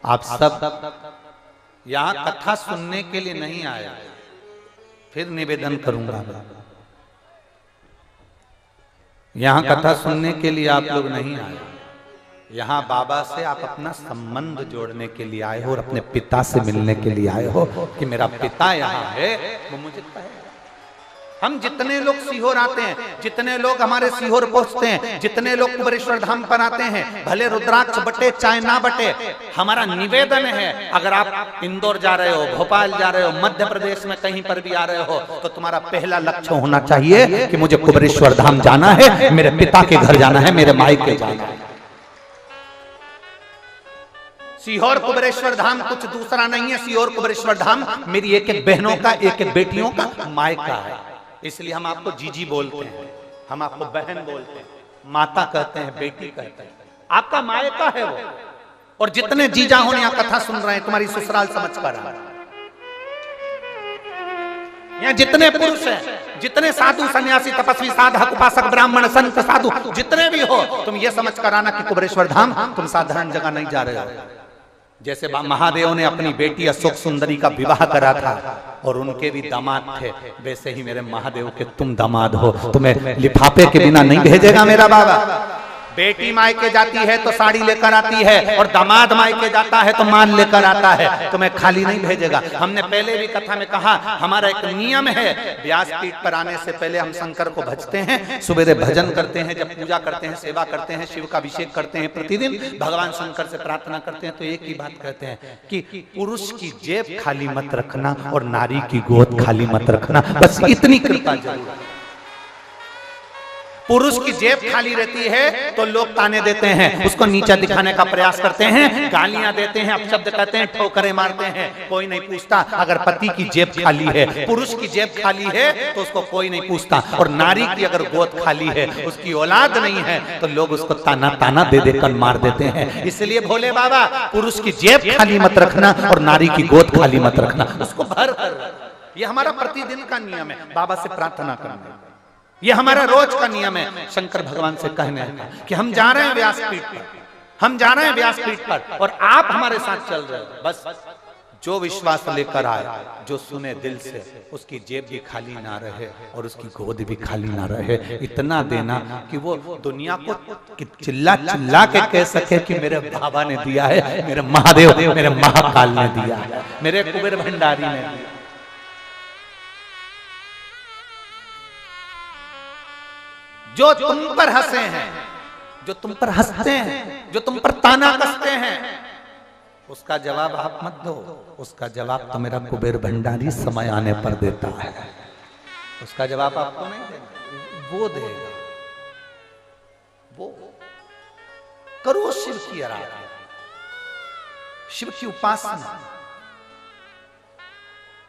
S1: आप सब यहाँ कथा सुनने के लिए नहीं आए। फिर निवेदन करूंगा, यहाँ कथा सुनने के लिए आप लोग नहीं आए, यहाँ बाबा से आप अपना संबंध जोड़ने के लिए आए हो, और अपने पिता से मिलने के लिए आए हो कि मेरा पिता यहाँ है, वो मुझे कहे। हम जितने लोग सीहोर आते हैं, जितने लोग हमारे सीहोर पहुंचते हैं, जितने लोग कुबेरेश्वर धाम पर आते हैं, भले रुद्राक्ष बटे चाहे ना बटे, हमारा निवेदन है, अगर आप इंदौर जा रहे हो, भोपाल जा रहे हो, मध्य प्रदेश में कहीं पर भी आ रहे हो, तो तुम्हारा पहला लक्ष्य होना चाहिए कि मुझे कुबेरेश्वर धाम जाना है, मेरे पिता के घर जाना है, मेरे मायके जाना है। सीहोर कुबेरेश्वर धाम कुछ दूसरा नहीं है। सीहोर कुबेरेश्वर धाम मेरी एक एक बहनों का, एक एक बेटियों का मायका है। इसलिए हम आपको जीजी बोलते हैं, हम आपको बहन बोलते हैं, माता कहते हैं, बेटी कहते हैं, आपका मायका है वो। और जितने जीजा हो यहाँ कथा सुन रहे हैं, तुम्हारी ससुराल समझ कर यहाँ जितने पुरुष हैं, जितने साधु सन्यासी तपस्वी साधक उपासक ब्राह्मण संत साधु जितने भी हो, तुम ये समझ कर आना कि कुबेरेश्वर धाम तुम साधारण जगह नहीं जा रहे हो। जैसे महादेव ने अपनी बेटी अशोक सुंदरी का विवाह करा था और उनके भी दामाद थे, वैसे ही मेरे महादेव के तुम दामाद हो। तुम्हें लिफाफे के बिना नहीं भेजेगा मेरा बाबा। बेटी मायके जाती है तो साड़ी लेकर आती है, और दामाद मायके जाता है तो माल लेकर आता है, तुम्हें खाली नहीं भेजेगा। हमने पहले भी कथा में कहा, हमारा एक नियम है, व्यासपीठ पर आने से पहले हम शंकर को भजते हैं, सुबेरे भजन करते हैं, जब पूजा करते हैं, सेवा करते हैं, शिव का अभिषेक करते हैं, प्रतिदिन भगवान शंकर से प्रार्थना करते हैं, तो एक ही बात कहते हैं कि पुरुष की जेब खाली मत रखना और नारी की गोद खाली मत रखना, बस इतनी कृपा जरूर। पुरुष की जेब खाली रहती है तो लोग ताने देते हैं, उसको नीचा दिखाने का प्रयास करते हैं, गालियां देते हैं, अपशब्द कहते हैं, ठोकरें मारते हैं, कोई नहीं पूछता। अगर पति की जेब खाली है, पुरुष की जेब खाली है तो उसको कोई नहीं पूछता। और नारी की अगर गोद खाली है, उसकी औलाद नहीं है, तो लोग उसको ताना ताना दे देकर मार देते हैं। इसलिए भोले बाबा पुरुष की जेब खाली मत रखना और नारी की गोद खाली मत रखना, उसको भर कर। ये हमारा प्रतिदिन का नियम है, बाबा से प्रार्थना करना। ये हमारा रोज का नियम है। शंकर भगवान से कहने का कि हम जा रहे हैं व्यासपीठ पर, हम जा रहे हैं व्यासपीठ पर और आप हमारे साथ चल रहे हो। बस जो विश्वास लेकर आए, जो सुने दिल से, उसकी जेब भी खाली ना रहे और उसकी गोद भी खाली ना रहे। इतना देना कि वो दुनिया को चिल्ला चिल्ला के कह सके कि मेरे बाबा ने दिया है, मेरे महादेव, मेरे महाकाल ने दिया है, मेरे कुबेर भंडारी ने दिया। जो तुम पर हंसे हैं, जो तुम पर हंसते हैं, जो तुम पर ताना कसते हैं, उसका जवाब आप मत दो। उसका जवाब तो मेरा कुबेर भंडारी समय आने पर देता है। उसका जवाब आपको नहीं देना, वो देगा। वो करो शिव की आराधना, शिव की उपासना।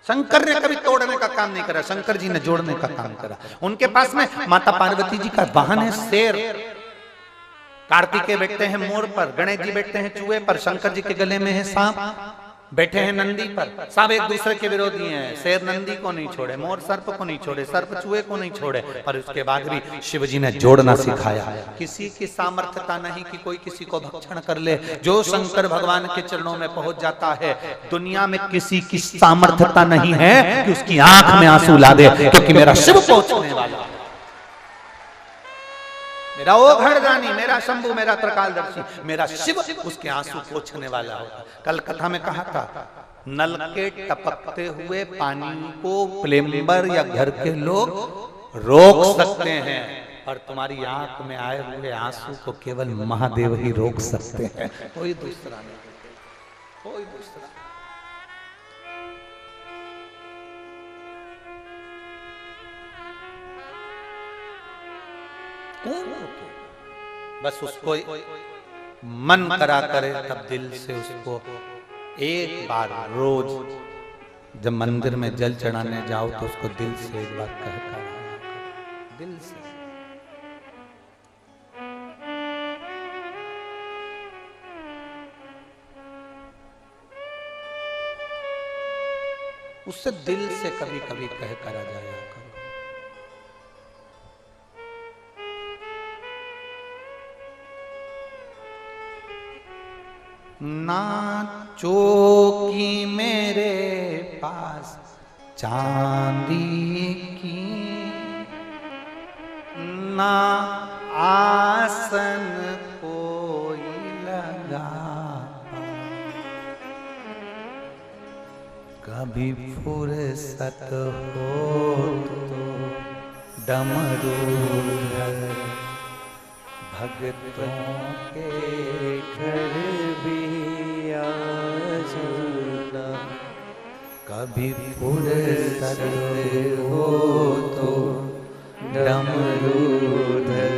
S1: शंकर ने कभी तोड़ने का काम नहीं करा, शंकर जी ने जोड़ने का काम करा। उनके पास में माता पार्वती जी का वाहन है शेर, कार्तिकेय बैठते हैं मोर पर, गणेश जी बैठते हैं चूहे पर, शंकर जी के गले में है सांप, बैठे हैं नंदी पर। सब एक दूसरे के विरोधी हैं। शेर नंदी को नहीं छोड़े, मोर सर्प को नहीं छोड़े, सर्प चूहे को नहीं छोड़े, पर उसके बाद भी शिव जी ने जोड़ना सिखाया। किसी की सामर्थ्यता नहीं कि कोई किसी को भक्षण कर ले। जो शंकर भगवान के चरणों में पहुंच जाता है, दुनिया में किसी की सामर्थ्यता नहीं है कि उसकी आंख में आंसू ला दे, क्योंकि मेरा शिव पहुंचने वाला, मेरा ओघड़दानी, मेरा शंभु, मेरा त्रिकालदर्शी, मेरा शिव उसके आंसू पोंछने वाला होगा। कल कथा में कहा था, नल के टपकते हुए पानी को प्लम्बर या घर के लोग रोक सकते हैं, और तुम्हारी आंख में आए हुए आंसू को केवल महादेव ही रोक सकते हैं, कोई दूसरा नहीं, कोई दूसरा। बस उसको मन करा करे, तब दिल से उसको एक बार रोज जब मंदिर में जल चढ़ाने जाओ तो उसको दिल से एक बार कह कर, दिल से। उससे दिल से कभी कभी कह कर आ जाया करो। ना चौकी मेरे पास चांदी की, ना आसन कोई लगा, कभी फुर्सत हो तो डमरू भक्तों के घर भी आ जाना, कभी फुर्सत हो तो डमरूधर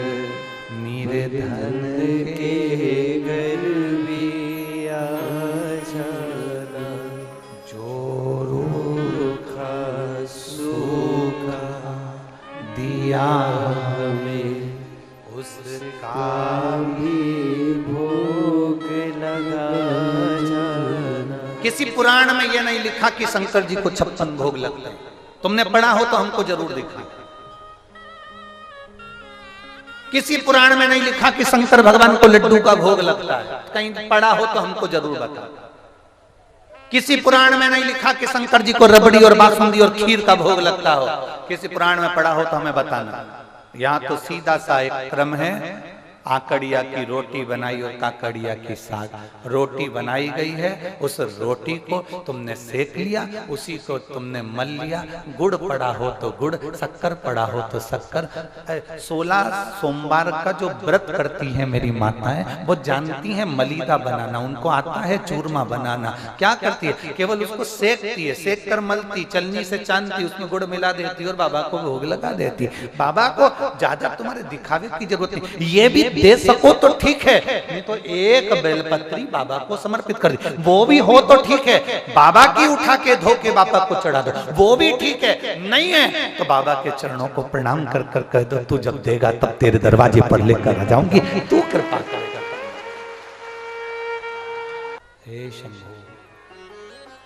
S1: निर्धन के घर भी आ जाना, जो रूखा सूखा दिया हमें उसका भी भोग लगा जाना। किसी पुराण में यह नहीं लिखा कि शंकर जी को 56 भोग लगते हैं। तुमने पढ़ा हो तो हमको जरूर दिखा। किसी पुराण में नहीं लिखा कि शंकर भगवान को लड्डू का भोग लगता है। कहीं पढ़ा हो तो हमको जरूर बता। किसी पुराण में नहीं लिखा कि शंकर जी को रबड़ी और बासुंदी और खीर का भोग लगता हो। किसी पुराण में पढ़ा हो तो हमें बताना। यहाँ तो सीधा सा एक क्रम है, आकड़िया की रोटी बनाई और काकड़िया की साग। रोटी बनाई गई है, उस रोटी को तुमने सेक लिया, उसी को तुमने मल लिया। गुड़ पड़ा हो तो गुड़, शक्कर पड़ा हो तो शक्कर। 16 सोमवार का जो व्रत करती है मेरी माताएं, वो जानती हैं मलीदा बनाना, उनको आता है चूरमा बनाना। क्या करती है? केवल उसको सेकती है, सेक कर मलती, चलनी से चांदती, उसमें गुड़ मिला देती और बाबा को भोग लगा देती। बाबा को ज्यादा तुम्हारे दिखावे की जरूरत नहीं, ये भी दे सको तो ठीक है, नहीं तो एक बेलपत्री बाबा को समर्पित कर दी, वो भी हो तो ठीक है। बाबा की उठा के धो के बाबा को चढ़ा दो, वो भी ठीक है। नहीं है तो बाबा के चरणों को प्रणाम कर कर कह दो, तू जब देगा तब तेरे दरवाजे पर लेकर आ जाऊंगी, तू कृपा करेगा। हे शंभू,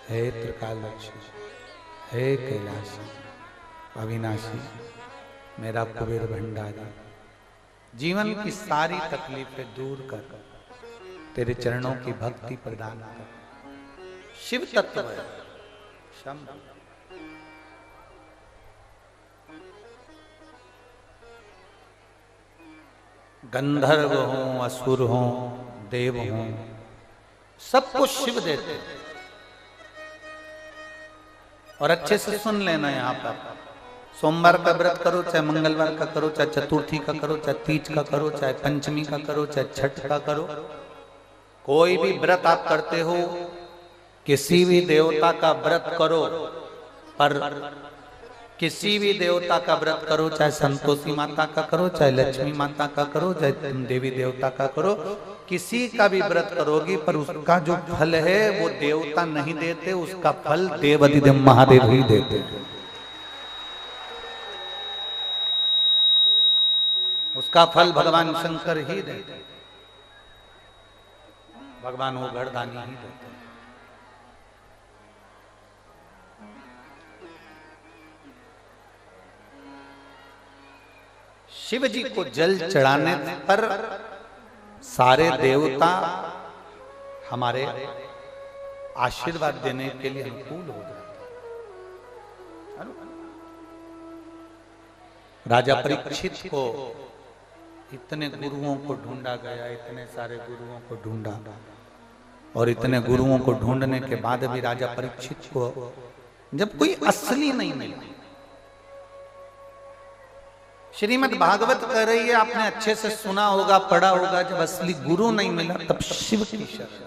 S1: हे त्रिकालदर्शी, हे कैलाशी, अविनाशी, मेरा कुबेर भंडारी, जीवन की सारी तकलीफें दूर कर तेरे चरणों की भक्ति प्रदान कर। शिव तत्व है शंभु। गंधर्व हों, असुर हों, देव हों, सबको शिव देते। और अच्छे से सुन लेना, यहाँ पर सोमवार का व्रत करो, चाहे मंगलवार का करो, चाहे चतुर्थी का करो, चाहे तीज का करो, चाहे पंचमी का करो, चाहे छठ का करो, कोई भी व्रत आप करते हो, किसी भी देवता का व्रत करो, पर किसी भी देवता का व्रत करो, चाहे संतोषी माता का करो, चाहे लक्ष्मी माता का करो, चाहे देवी देवता का करो, किसी का भी व्रत करोगी, पर उसका जो फल है वो देवता नहीं देते, उसका फल देवाधिदेव महादेव ही देते। उसका फल भगवान शंकर ही देते, भगवान वो घरदानी ही देते। शिव जी को जल चढ़ाने पर सारे देवता हमारे आशीर्वाद देने के लिए अनुकूल हो जाते। राजा परीक्षित को इतने गुरुओं को ढूंढा गया, इतने सारे गुरुओं को ढूंढा, और इतने गुरुओं को ढूंढने के बाद भी राजा परीक्षित को जब कोई असली नहीं मिला। श्रीमद् भागवत कह रही है, आपने अच्छे से सुना होगा, पढ़ा होगा, जब असली गुरु नहीं मिला तब शिव की शरण।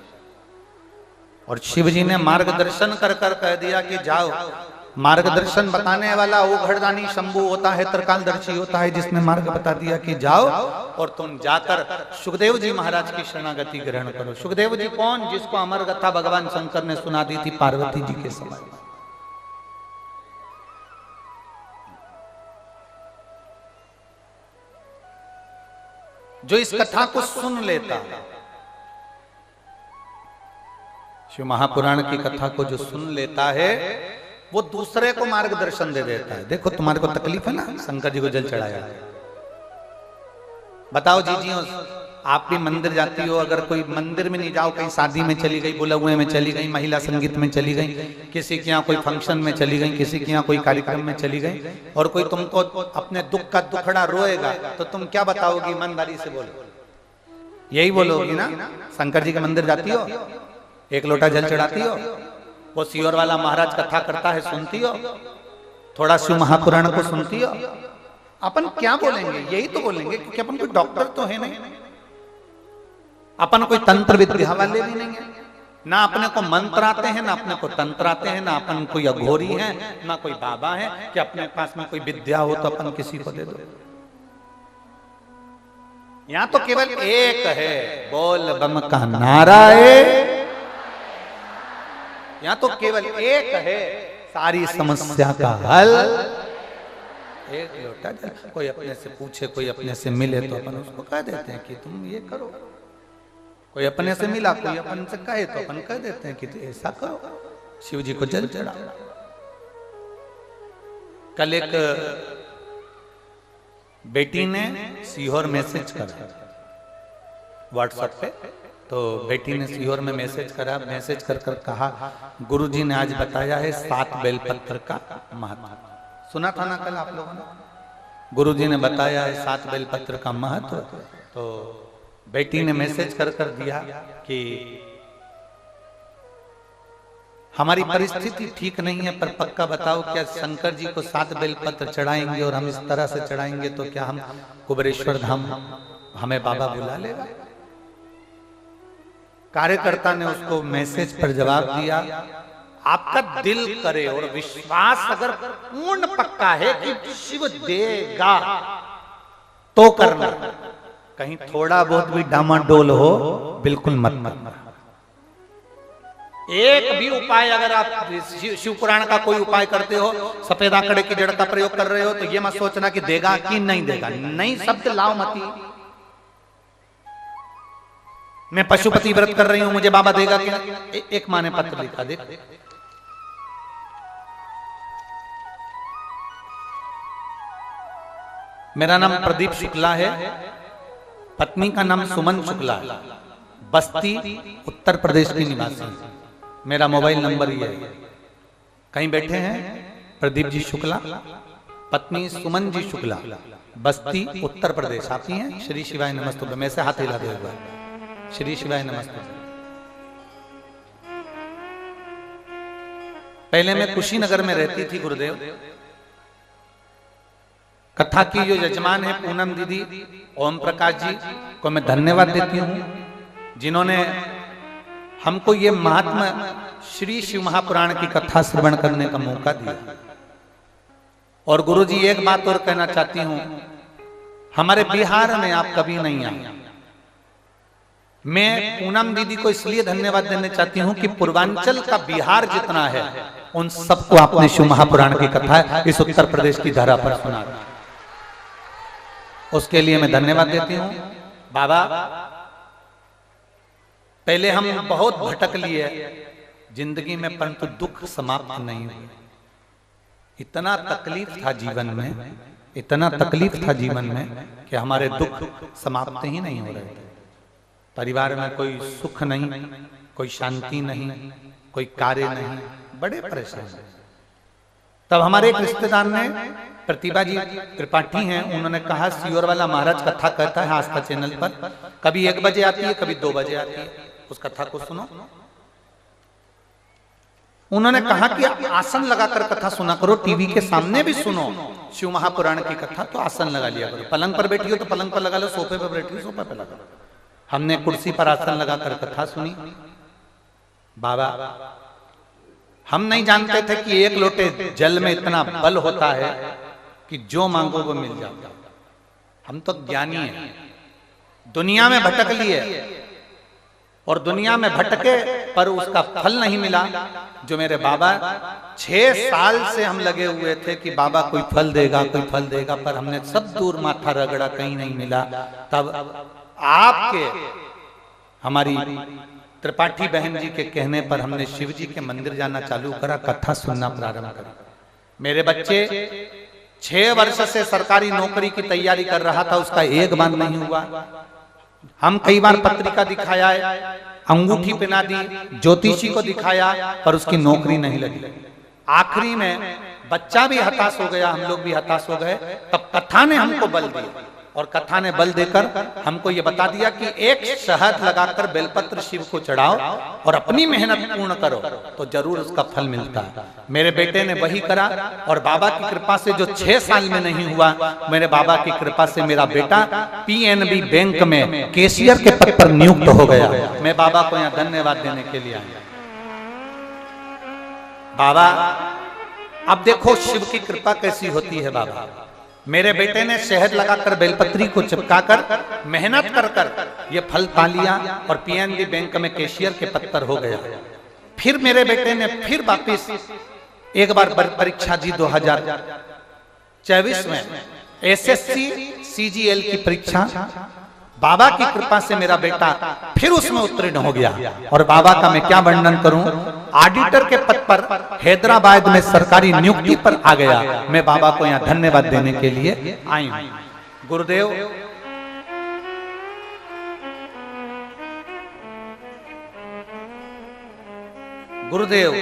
S1: और शिव जी ने मार्गदर्शन कर कर कह दिया कि जाओ। मार्गदर्शन बताने वाला वो घरदानी शंभु होता है, त्रिकालदर्शी होता है, जिसने मार्ग बता दिया कि जाओ और तुम जाकर सुखदेव जी महाराज की शरणागति ग्रहण करो। सुखदेव जी कौन? जिसको अमर कथा भगवान शंकर ने सुना दी थी पार्वती जी के समय। जो इस कथा को सुन लेता, शिव महापुराण की कथा को जो सुन लेता है, वो दूसरे को मार्गदर्शन दे देता है। देखो तुम्हारे को तकलीफ है ना, शंकर जी को जल चढ़ाया, बताओ जीजियों, आप भी मंदिर जाती हो, अगर कोई मंदिर में नहीं जाओ, कहीं शादी में चली गई, बुलगुए में चली गई, महिला संगीत में चली गई, किसी के यहाँ कोई फंक्शन में चली गई, किसी के यहाँ कोई कार्यक्रम में चली गई, और कोई तुमको अपने दुख का दुखड़ा रोएगा, तो तुम क्या बताओगी? ईमानदारी से बोलो, यही बोलोगी ना? शंकर जी के मंदिर जाती हो, एक लोटा जल चढ़ाती हो, वो सियोर वाला महाराज कथा करता है सुनती हो, थोड़ा शिव महापुराण को सुनती हो, अपन क्या बोलेंगे? यही तो बोलेंगे, क्योंकि अपन कोई डॉक्टर तो है नहीं, अपन कोई तंत्र विद्या वाले भी नहीं है, ना अपने को मंत्र आते हैं, ना अपने को तंत्र आते हैं, ना अपन कोई अघोरी है, ना कोई बाबा है कि अपने पास में कोई विद्या हो तो अपन किसी को दे दो। यहाँ तो केवल एक है, बोल बम का नारा है। यहाँ तो केवल एक है, सारी समस्या का हल एक लोटा जल। कोई अपने से पूछे, कोई अपने से मिले तो अपन उसको कह देते हैं कि तुम ये करो। कोई अपने से मिला, कोई अपन से कहे तो अपन कह देते हैं कि तुम ऐसा करो, शिव जी को जल चढ़ा। कल एक बेटी ने सीहोर मैसेज करा व्हाट्सएप पे, तो बेटी ने सीहोर में मैसेज करा, मैसेज कर कर कहा, गुरुजी ने आज बताया है 7 बेलपत्र का महत्व। सुना था ना कल आप लोगों ने? गुरुजी ने बताया है 7 बेलपत्र का महत्व। तो बेटी ने मैसेज कर दिया कि हमारी परिस्थिति ठीक नहीं है, पर पक्का बताओ क्या शंकर जी को 7 बेलपत्र चढ़ाएंगे और हम इस तरह से चढ़ाएंगे तो क्या हम कुबेरेश्वर धाम हमें बाबा बुला लेगा? कार्यकर्ता ने उसको मैसेज पर जवाब दिया, आपका दिल करे और विश्वास अगर पूर्ण पक्का है कि शिव देगा तो करना, कहीं थोड़ा बहुत भी डामाडोल हो बिल्कुल मत करना। एक भी उपाय अगर आप शिव पुराण का कोई उपाय करते हो, सफेद आंकड़े की जड़ का प्रयोग कर रहे हो, तो ये मत सोचना कि देगा कि नहीं देगा। नहीं शब्द लाओ मती। मैं पशुपति व्रत कर रही हूं, मुझे बाबा देगा कि नहीं? एक माँ ने पत्र लिखा, देख मेरा नाम प्रदीप शुक्ला है, पत्नी का नाम सुमन शुक्ला है, बस्ती उत्तर प्रदेश की निवासी। मेरा मोबाइल नंबर ये है। कहीं बैठे हैं प्रदीप जी शुक्ला, पत्नी सुमन जी शुक्ला, बस्ती उत्तर प्रदेश आती हैं। श्री शिवाय नमस्तुभ्यं। मैं से हाथ हिला दे हुआ, श्री शिवाय नमस्तुभ्यं। पहले मैं कुशीनगर में रहती थी गुरुदेव। कथा की जो यजमान है पूनम दीदी, ओम प्रकाश जी को मैं धन्यवाद देती हूँ, जिन्होंने हमको ये महात्मा श्री शिव महापुराण की कथा श्रवण करने का मौका दिया। और गुरुजी एक बात और कहना चाहती हूँ, हमारे बिहार में आप कभी नहीं आए। मैं पूनम दीदी को इसलिए धन्यवाद देना चाहती हूँ कि पूर्वांचल का बिहार जितना है उन सबको आपने शिव महापुराण की कथा इस उत्तर प्रदेश की धरा पर सुना, उसके लिए मैं धन्यवाद देती हूँ। बाबा पहले हम बहुत भटक लिए जिंदगी में, परंतु दुख समाप्त नहीं हुए। इतना तकलीफ था जीवन में, इतना तकलीफ था जीवन में कि हमारे दुख समाप्त ही नहीं हो रहे थे। परिवार में कोई सुख नहीं, कोई शांति नहीं, कोई कार्य नहीं, बड़े परेशान। तब हमारे एक रिश्तेदार ने, प्रतिभा जी त्रिपाठी हैं, उन्होंने कहा सियोर वाला महाराज कथा कहता है आस्था चैनल पर, कभी 1 बजे आती है, कभी 2 बजे आती है, उस कथा को सुनो। उन्होंने कहा कि आप आसन लगाकर कथा सुना करो, टीवी के सामने भी सुनो शिव महापुराण की कथा, तो आसन लगा लिया करो। पलंग पर बैठी हो तो पलंग पर लगा लो, सोफे पर बैठी हो सोफे पर लगा लो। हमने कुर्सी पर आसन लगाकर कथा सुनी। बाबा हम नहीं जानते थे कि 1 लोटे जल में इतना बल होता है कि जो मांगो वो मिल जाता। हम तो ज्ञानी हैं, दुनिया में भटक लिए और दुनिया में भटके पर उसका फल नहीं मिला। जो मेरे बाबा 6 साल से हम लगे हुए थे कि बाबा कोई फल देगा, कोई फल देगा, पर हमने सब दूर माथा रगड़ा, कहीं नहीं मिला। तब आपके हमारी त्रिपाठी बहन जी के कहने पर हमने शिव जी के मंदिर जाना चालू करा, कथा सुनना प्रारंभ करा। मेरे बच्चे 6 वर्ष से सरकारी नौकरी की तैयारी कर रहा था, उसका एक बार नहीं हुआ। हम कई बार पत्रिका दिखाया है, अंगूठी पहना दी, ज्योतिषी को दिखाया, पर उसकी नौकरी नहीं लगी। आखिरी में बच्चा भी हताश हो गया, हम लोग भी हताश हो गए। तब कथा ने हमको बल दिया, और कथा ने बल देकर हमको ये बता दिया कि एक शहद लगाकर बेलपत्र शिव को चढ़ाओ और अपनी मेहनत पूर्ण करो तो जरूर उसका फल मिलता है। मेरे बेटे ने वही करा, और बाबा की कृपा से जो 6 साल में नहीं हुआ, मेरे बाबा की कृपा से मेरा बेटा PNB बैंक में कैशियर के पद पर नियुक्त हो गया। मैं बाबा को यहाँ धन्यवाद देने के लिए आया। बाबा अब देखो शिव की कृपा कैसी होती है। बाबा मेरे बेटे ने शहद लगाकर बेलपत्री को चिपकाकर मेहनत कर कर ये फल पा लिया और PNB बैंक में कैशियर के पद पर हो गया। फिर मेरे बेटे ने फिर वापिस एक बार परीक्षा दी 2024 में SSC CGL की परीक्षा। बाबा की कृपा से मेरा बेटा फिर उसमें उत्तीर्ण हो गया, और बाबा का मैं क्या वर्णन करूं, ऑडिटर के पद पर हैदराबाद में सरकारी नियुक्ति पर आ गया। मैं बाबा को यहाँ धन्यवाद देने के लिए आई हूं। गुरुदेव गुरुदेव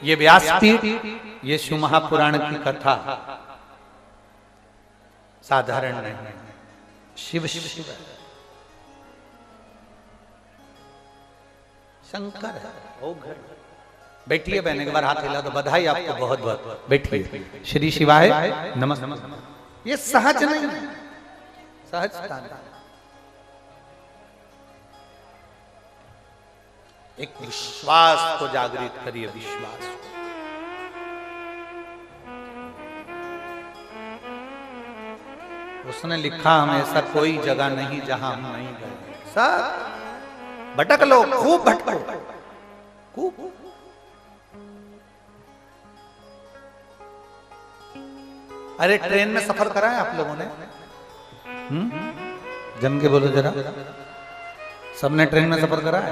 S1: ये व्यासपीठ, ये शिव महापुराण की कथा साधारण नहीं, शिव शिव शंकर है ओ घर। बैठिए बहन, एक बार हाथ हिला दो, बधाई आपको बहुत बहुत। बैठिए। श्री शिवाय नमः। ये सहज नहीं है, सहजता नहीं। एक विश्वास को जागृत करिए, विश्वास को। उसने लिखा हमें ऐसा कोई जगह नहीं जहां हम नहीं गए। सब भटक लो, खूब भटको, खूब। अरे ट्रेन में सफर करा है आप लोगों ने? जम के बोलो जरा। सबने ट्रेन में सफर करा है?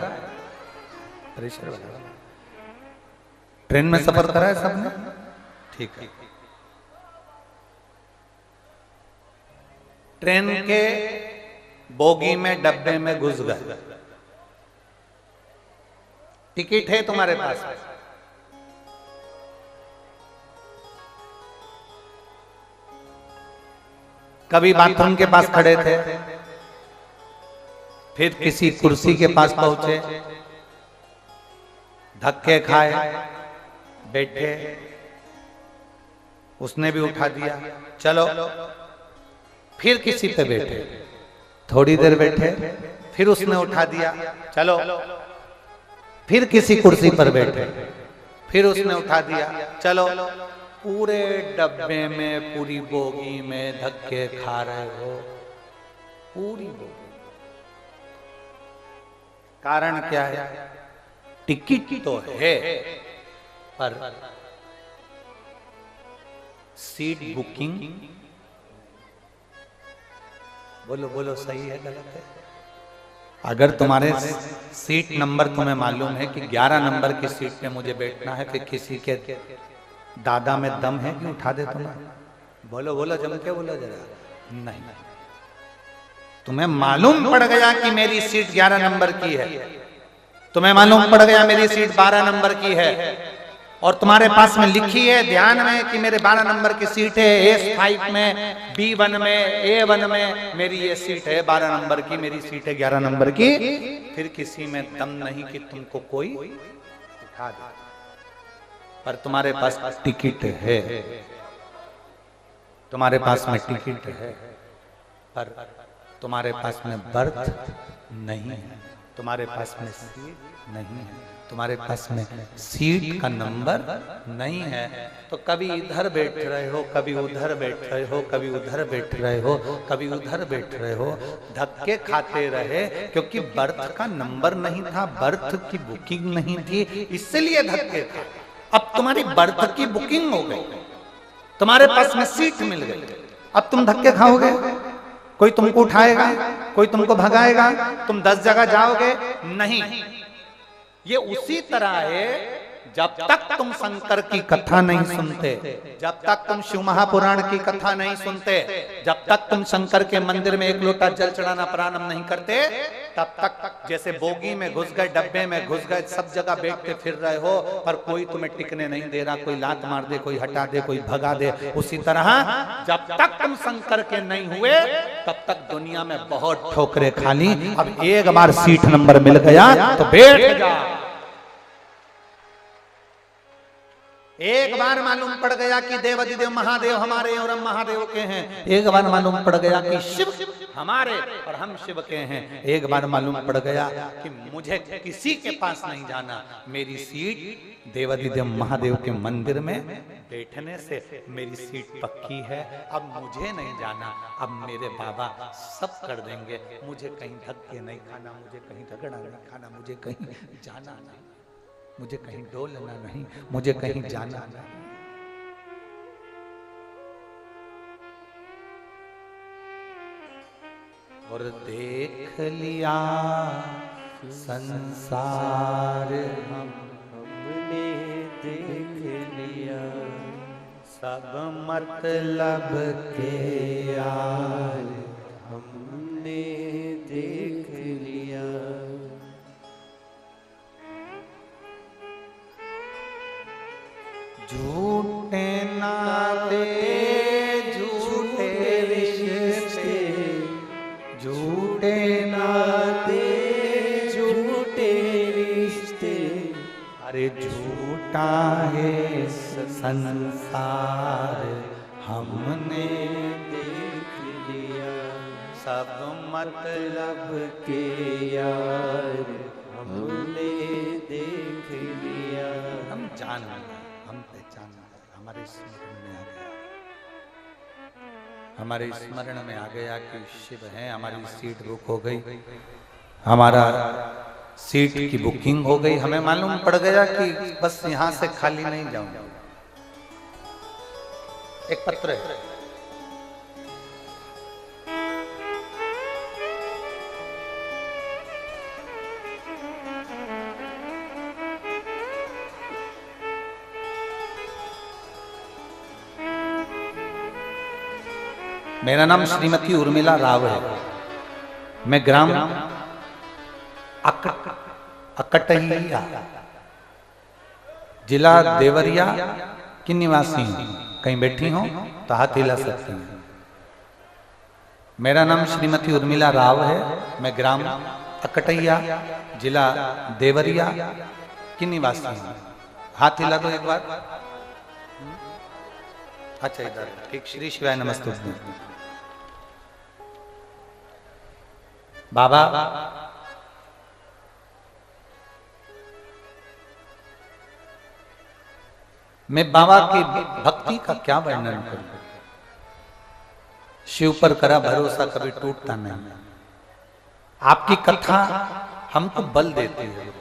S1: ट्रेन में सफर करा है सबने? ठीक है। ट्रेन के बोगी में, डब्बे में घुस गए। टिकट है तुम्हारे पास? कभी बाथरूम के पास खड़े थे, फिर किसी कुर्सी के पास पहुंचे, धक्के खाए, बैठे, उसने भी उठा दिया, चलो। फिर किसी पे बैठे, थोड़ी देर बैठे, फिर उसने उठा दिया, चलो। फिर किसी कुर्सी पर बैठे, फिर उसने उठा दिया, चलो। पूरे डब्बे में, पूरी बोगी में धक्के खा रहे हो, पूरी बोगी। कारण क्या है? टिकट तो है, पर सीट बुकिंग। बोलो बोलो, सही है गलत है? अगर तुम्हारे सीट नंबर तुम्हें मालूम है कि 11 नंबर की सीट पे मुझे बैठना है, फिर किसी के दादा में दम है कि उठा दे तुम्हें? बोलो बोलो, जम के बोलो जरा। नहीं, तुम्हें मालूम पड़ गया कि मेरी सीट 11 नंबर की है, तुम्हें मालूम पड़ गया मेरी सीट 12 नंबर की है, और तुम्हारे पास में लिखी है ध्यान में कि मेरे 12 नंबर की सीट है, S5 में, B1 में, A1 में मेरी ये सीट है 12 नंबर की, मेरी सीट है 11 नंबर की। फिर किसी में दम नहीं कि तुमको कोई उठा दे, पर तुम्हारे पास टिकट है, तुम्हारे पास में टिकट है, पर तुम्हारे पास में बर्थ नहीं है, तुम्हारे पास में सीट नहीं है, तुम्हारे पास में सीट का नंबर नहीं है। तो कभी इधर बैठ रहे हो, कभी उधर बैठ रहे हो, कभी उधर बैठ रहे हो, कभी उधर बैठ रहे हो, धक्के खाते रहे, क्योंकि बर्थ का नंबर नहीं था, बर्थ की बुकिंग नहीं थी, इसलिए धक्के खाए। अब तुम्हारी बर्थ की बुकिंग हो गई, तुम्हारे पास में सीट मिल गई, अब तुम धक्के खाओगे? कोई तुमको उठाएगा? कोई तुमको भगाएगा? तुम 10 जगह जाओगे? नहीं। ये उसी तरह है, जब तक तुम शंकर की कथा नहीं सुनते, जब तक तुम शिव महापुराण की कथा नहीं सुनते, जब तक तुम शंकर के मंदिर में एक लोटा जल चढ़ाना प्रारंभ नहीं करते, तब तक जैसे बोगी में घुस गए, डब्बे में घुस गए, सब जगह बैठते फिर रहे हो, पर कोई तुम्हें टिकने नहीं दे रहा, कोई लात मार दे, कोई हटा दे, कोई भगा दे। उसी तरह जब तक तुम शंकर के नहीं हुए, तब तक दुनिया में बहुत ठोकरे खा ली। अब एक बार सीट नंबर मिल गया तो बैठ जा। एक बार मालूम पड़ गया कि देवाधिदेव महादेव हमारे और हम महादेव के हैं, एक बार मालूम पड़ गया कि शिव हमारे और हम शिव के हैं, एक बार मालूम पड़ गया कि मुझे किसी के पास नहीं जाना, मेरी सीट देवाधिदेव महादेव के मंदिर में बैठने से मेरी सीट पक्की है, अब मुझे नहीं जाना, अब मेरे बाबा सब कर देंगे, मुझे कहीं धक्के नहीं खाना, मुझे कहीं झगड़ा नहीं खाना, मुझे कहीं जाना नहीं, मुझे कहीं डोलना नहीं, मुझे कहीं जाना नहीं। और देख लिया संसार
S2: हमने देख लिया,
S1: सब मतलब के यार
S2: हमने देख लिया।
S1: झूठे नाते झूठे रिश्ते, झूठे नाते
S2: झूठे रिश्ते,
S1: झूठा है संसार हमने
S2: देख लिया,
S1: सब मतलब
S2: के यार हमने देख लिया।
S1: हम जान गए, हम पहचान गए, हमारे स्मरण में आ गया, हमारे स्मरण में आ गया कि शिव है। हमारी सीट बुक हो गई, हमारा सीट की बुकिंग हो गई। हमें मालूम पड़ गया कि बस यहाँ से खाली नहीं जाऊंगा। एक पत्र है, मेरा नाम श्रीमती उर्मिला राव है। मैं ग्राम अकटहिया जिला देवरिया की निवासी हूँ। कहीं बैठी हो तो हाथ हिला सकती हैं। मेरा नाम श्रीमती उर्मिला राव है। मैं ग्राम अकटहिया जिला देवरिया की निवासी हूँ। हाथ हिला दो एक बार। अच्छा इधर ठीक। श्री शिवाय नमस्ते। बाबा मैं बाबा की भक्ति का क्या वर्णन करूं। शिव पर करा भरोसा कभी टूटता नहीं। आपकी कथा हमको बल देती है।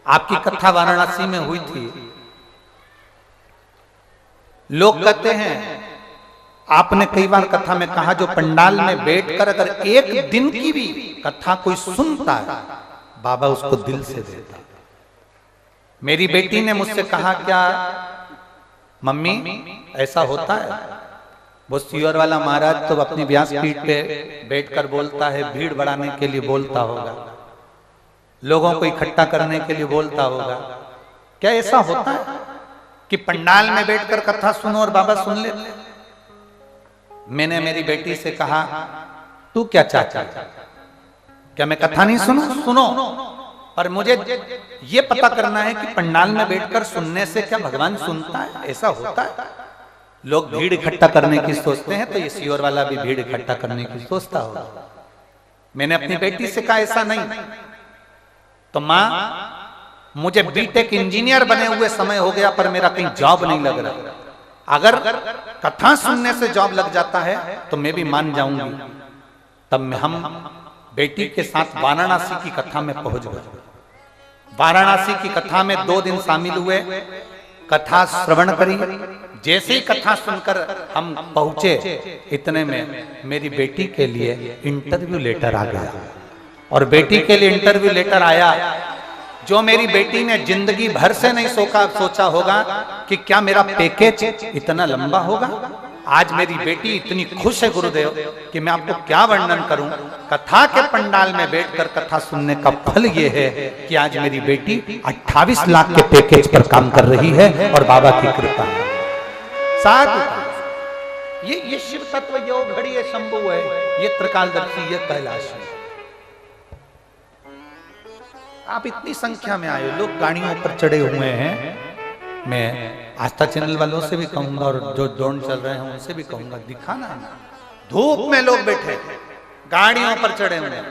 S1: आपकी कथा वाराणसी में हुई थी। लोग कहते हैं, आपने कई बार कथा में कहा, जो पंडाल में बैठकर अगर एक दिन की भी कथा कोई सुनता है, बाबा उसको दिल से देता। मेरी बेटी ने मुझसे कहा, क्या मम्मी ऐसा होता है? वो सियोर वाला महाराज तो अपनी व्यासपीठ पे बैठकर बोलता है, भीड़ बढ़ाने के लिए बोलता होगा, लोगों को इकट्ठा करने के लिए बोलता होगा। क्या ऐसा होता है कि पंडाल में बैठकर कथा सुनो और बाबा सुन ले? मैंने मेरी बेटी से कहा, तू क्या चाहता है? क्या मैं कथा नहीं सुनूं? सुनो, पर मुझे ये पता करना है कि पंडाल में बैठकर सुनने से क्या भगवान सुनता है? ऐसा होता है? लोग भीड़ इकट्ठा करने की सोचते हैं, तो ये सियोर वाला भी भीड़ इकट्ठा करने की सोचता होगा। मैंने अपनी बेटी से कहा, ऐसा नहीं। तो माँ, मुझे बीटेक इंजीनियर बने हुए समय हो गया, पर मेरा कहीं जॉब नहीं लग रहा। अगर कथा सुनने से जॉब लग जाता है तो मैं भी मान जाऊंगी। तब हम बेटी के साथ वाराणसी की कथा में पहुंच गए। वाराणसी की कथा में 2 दिन शामिल हुए, कथा श्रवण करी। जैसे ही कथा सुनकर हम पहुंचे, इतने में मेरी बेटी के लिए इंटरव्यू लेटर आ गया। और बेटी के लिए इंटरव्यू लेटर आया जो मेरी बेटी ने जिंदगी भर से नहीं सोचा होगा कि क्या मेरा पैकेज इतना लंबा होगा। आज मेरी बेटी इतनी खुश है गुरुदेव कि मैं आपको क्या वर्णन करूं। कथा के पंडाल में बैठकर कथा सुनने का फल ये है कि आज मेरी बेटी 28 लाख के पैकेज पर काम कर रही है और बाबा की कृपा है। साधु ये शिव तत्व, ये घड़ी है, शंभु है, ये त्रिकालदर्शी, ये कैलाश है। आप इतनी संख्या में आए हो, लोग गाड़ियों पर चढ़े हुए हैं। मैं आस्था चैनल वालों से भी कहूंगा और जो ड्रोन चल रहे हैं उनसे भी कहूंगा, दिखाना। धूप में लोग बैठे, गाड़ियों पर चढ़े हुए हैं,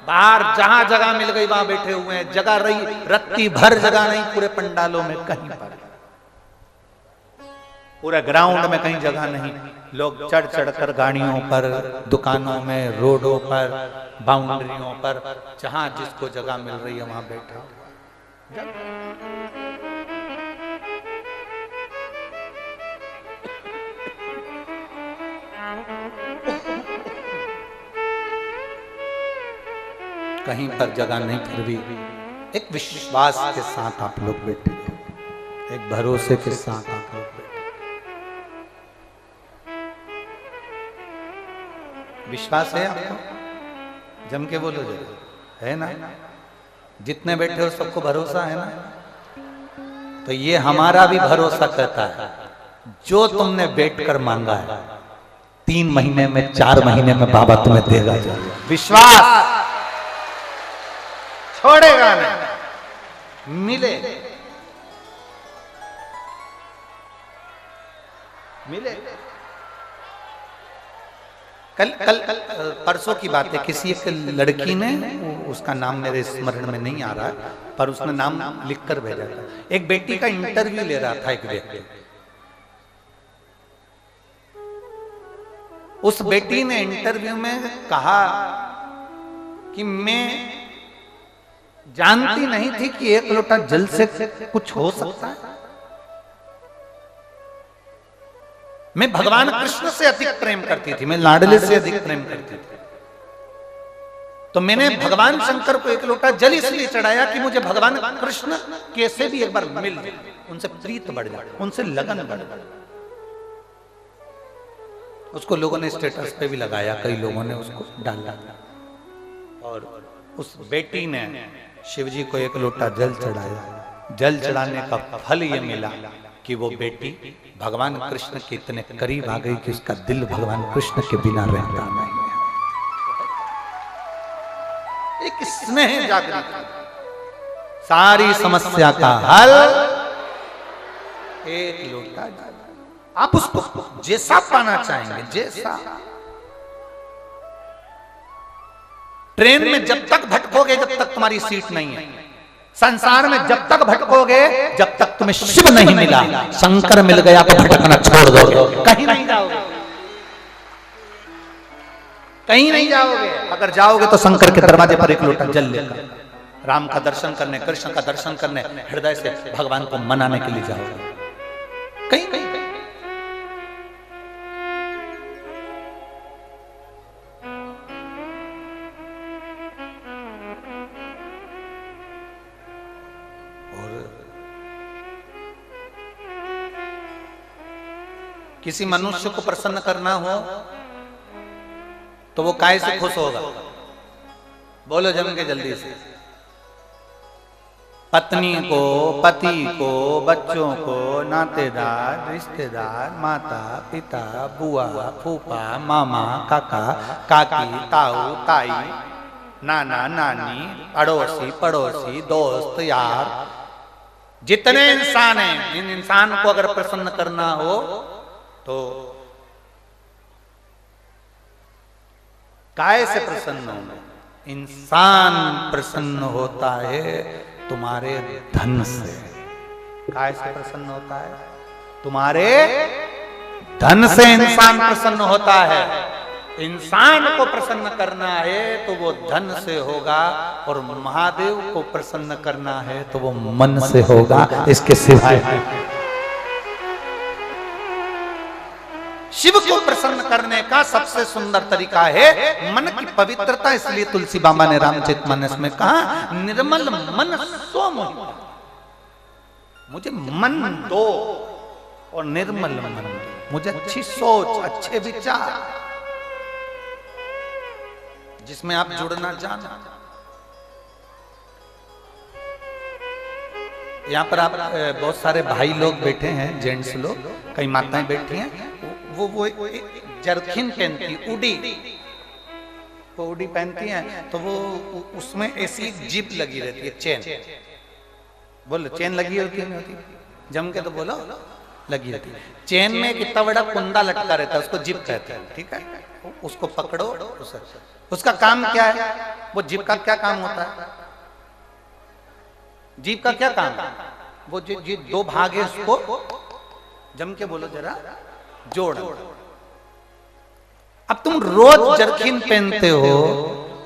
S1: बाहर जहां जगह मिल गई वहां बैठे हुए हैं। जगह रही रत्ती भर जगह नहीं पूरे पंडालों में, कहीं पर पूरे ग्राउंड में कहीं जगह नहीं। लोग चढ़ चढ़कर गाड़ियों पर, दुकानों में, रोडों पर, बाउंड्रियों पर, जहां जिसको जगह मिल रही है वहां बैठा। कहीं पर जगह नहीं, फिर भी एक विश्वास के साथ आप लोग बैठे, एक भरोसे के साथ आप लोग बैठे। विश्वास है आपको? जम के बोलो जरा, है ना? जितने बैठे हो सबको भरोसा है ना? तो ये हमारा भी भरोसा कहता है, जो तुमने बैठकर मांगा है 3 महीने में, 4 महीने में बाबा तुम्हें देगा। विश्वास छोड़ेगा नहीं। मिले मिले। कल परसों की बात है, किसी एक लड़की ने, उसका नाम मेरे स्मरण में नहीं आ रहा है, पर उसने नाम लिखकर भेजा था। एक बेटी का इंटरव्यू ले रहा था एक व्यक्ति। उस बेटी ने इंटरव्यू में कहा कि मैं जानती नहीं थी कि एक लोटा जल से कुछ हो सकता है। मैं भगवान कृष्ण से अधिक प्रेम करती थी, मैं लाडले से अधिक प्रेम करती थी। तो मैंने भगवान शंकर को एक लोटा जल इसलिए चढ़ाया कि मुझे भगवान कृष्ण कैसे भी एक बार मिल जाए, उनसे प्रीत बढ़ जाए, उनसे लगन बढ़ जाए। उसको लोगों ने स्टेटस पे भी लगाया, कई लोगों ने उसको डाला। और उस बेटी ने शिव जी को एक लोटा जल चढ़ाया। जल चढ़ाने का फल ये मिला कि वो बेटी भगवान कृष्ण के इतने करीब आ गई कि उसका दिल भगवान कृष्ण के बिना रहता नहीं है। एक स्नेह जागृत, सारी समस्या का हल एक लोटा जल। आप उसको जैसा पाना चाहेंगे, जैसा। ट्रेन में जब तक भटकोगे जब तक तुम्हारी सीट नहीं है, संसार में जब तक भटकोगे जब तक तुम्हें शिव नहीं मिला, शंकर मिल गया तो भटकना छोड़ दोगे, कहीं नहीं जाओगे, कहीं नहीं जाओगे। अगर जाओगे तो शंकर के दरवाजे पर एक लोटा जल लेकर राम का दर्शन करने, कृष्ण का दर्शन करने, हृदय से भगवान को मनाने के लिए जाओगे। कहीं कहीं किसी मनुष्य को प्रसन्न करना हो तो वो काय से खुश होगा? बोलो जम के जल्दी से। पत्नी को, पति को, बच्चों को, नातेदार, रिश्तेदार, माता पिता, बुआ, फूफा, मामा, काका, काकी, ताऊ, ताई, नाना, नानी, अड़ोसी, पड़ोसी, दोस्त, यार, जितने इंसान हैं, इन इंसान को अगर प्रसन्न करना हो तो काय से प्रसन्न होना? इंसान प्रसन्न होता है तुम्हारे धन से। काय से प्रसन्न होता है? तुम्हारे धन से इंसान प्रसन्न होता है। इंसान को प्रसन्न करना है तो वो धन से होगा, और महादेव को प्रसन्न करना है तो वो मन से होगा, इसके सिवाय। शिव को प्रसन्न करने का सबसे सुंदर तरीका है मन की पवित्रता। इसलिए तुलसी बाबा ने रामचरितमानस में कहा, निर्मल मन सो मोहि, मुझे मन दो और निर्मल मन दो, मुझे अच्छी सोच, अच्छे विचार, जिसमें आप जुड़ना चाहना। यहाँ पर आप बहुत सारे भाई लोग बैठे हैं, जेंट्स लोग, कई माताएं बैठी हैं। वो जरखिन पहनती, उडी, वो उडी पहनती हैं, तो वो उसमें ऐसी जिप लगी रहती है, चेन। बोलो चेन लगी होती है, नहीं होती? जम के तो बोलो लगी रहती है। चेन में कितना बड़ा कुंडा लटका रहता है, उसको जिप कहते हैं, ठीक है? उसको पकड़ो, उसका काम क्या है? वो जिप का क्या काम होता है? जीप का क्या काम है? वो जो दो भाग है उसको जम के बोलो जरा, जोड़। अब तुम रोज जरखिन पहनते हो,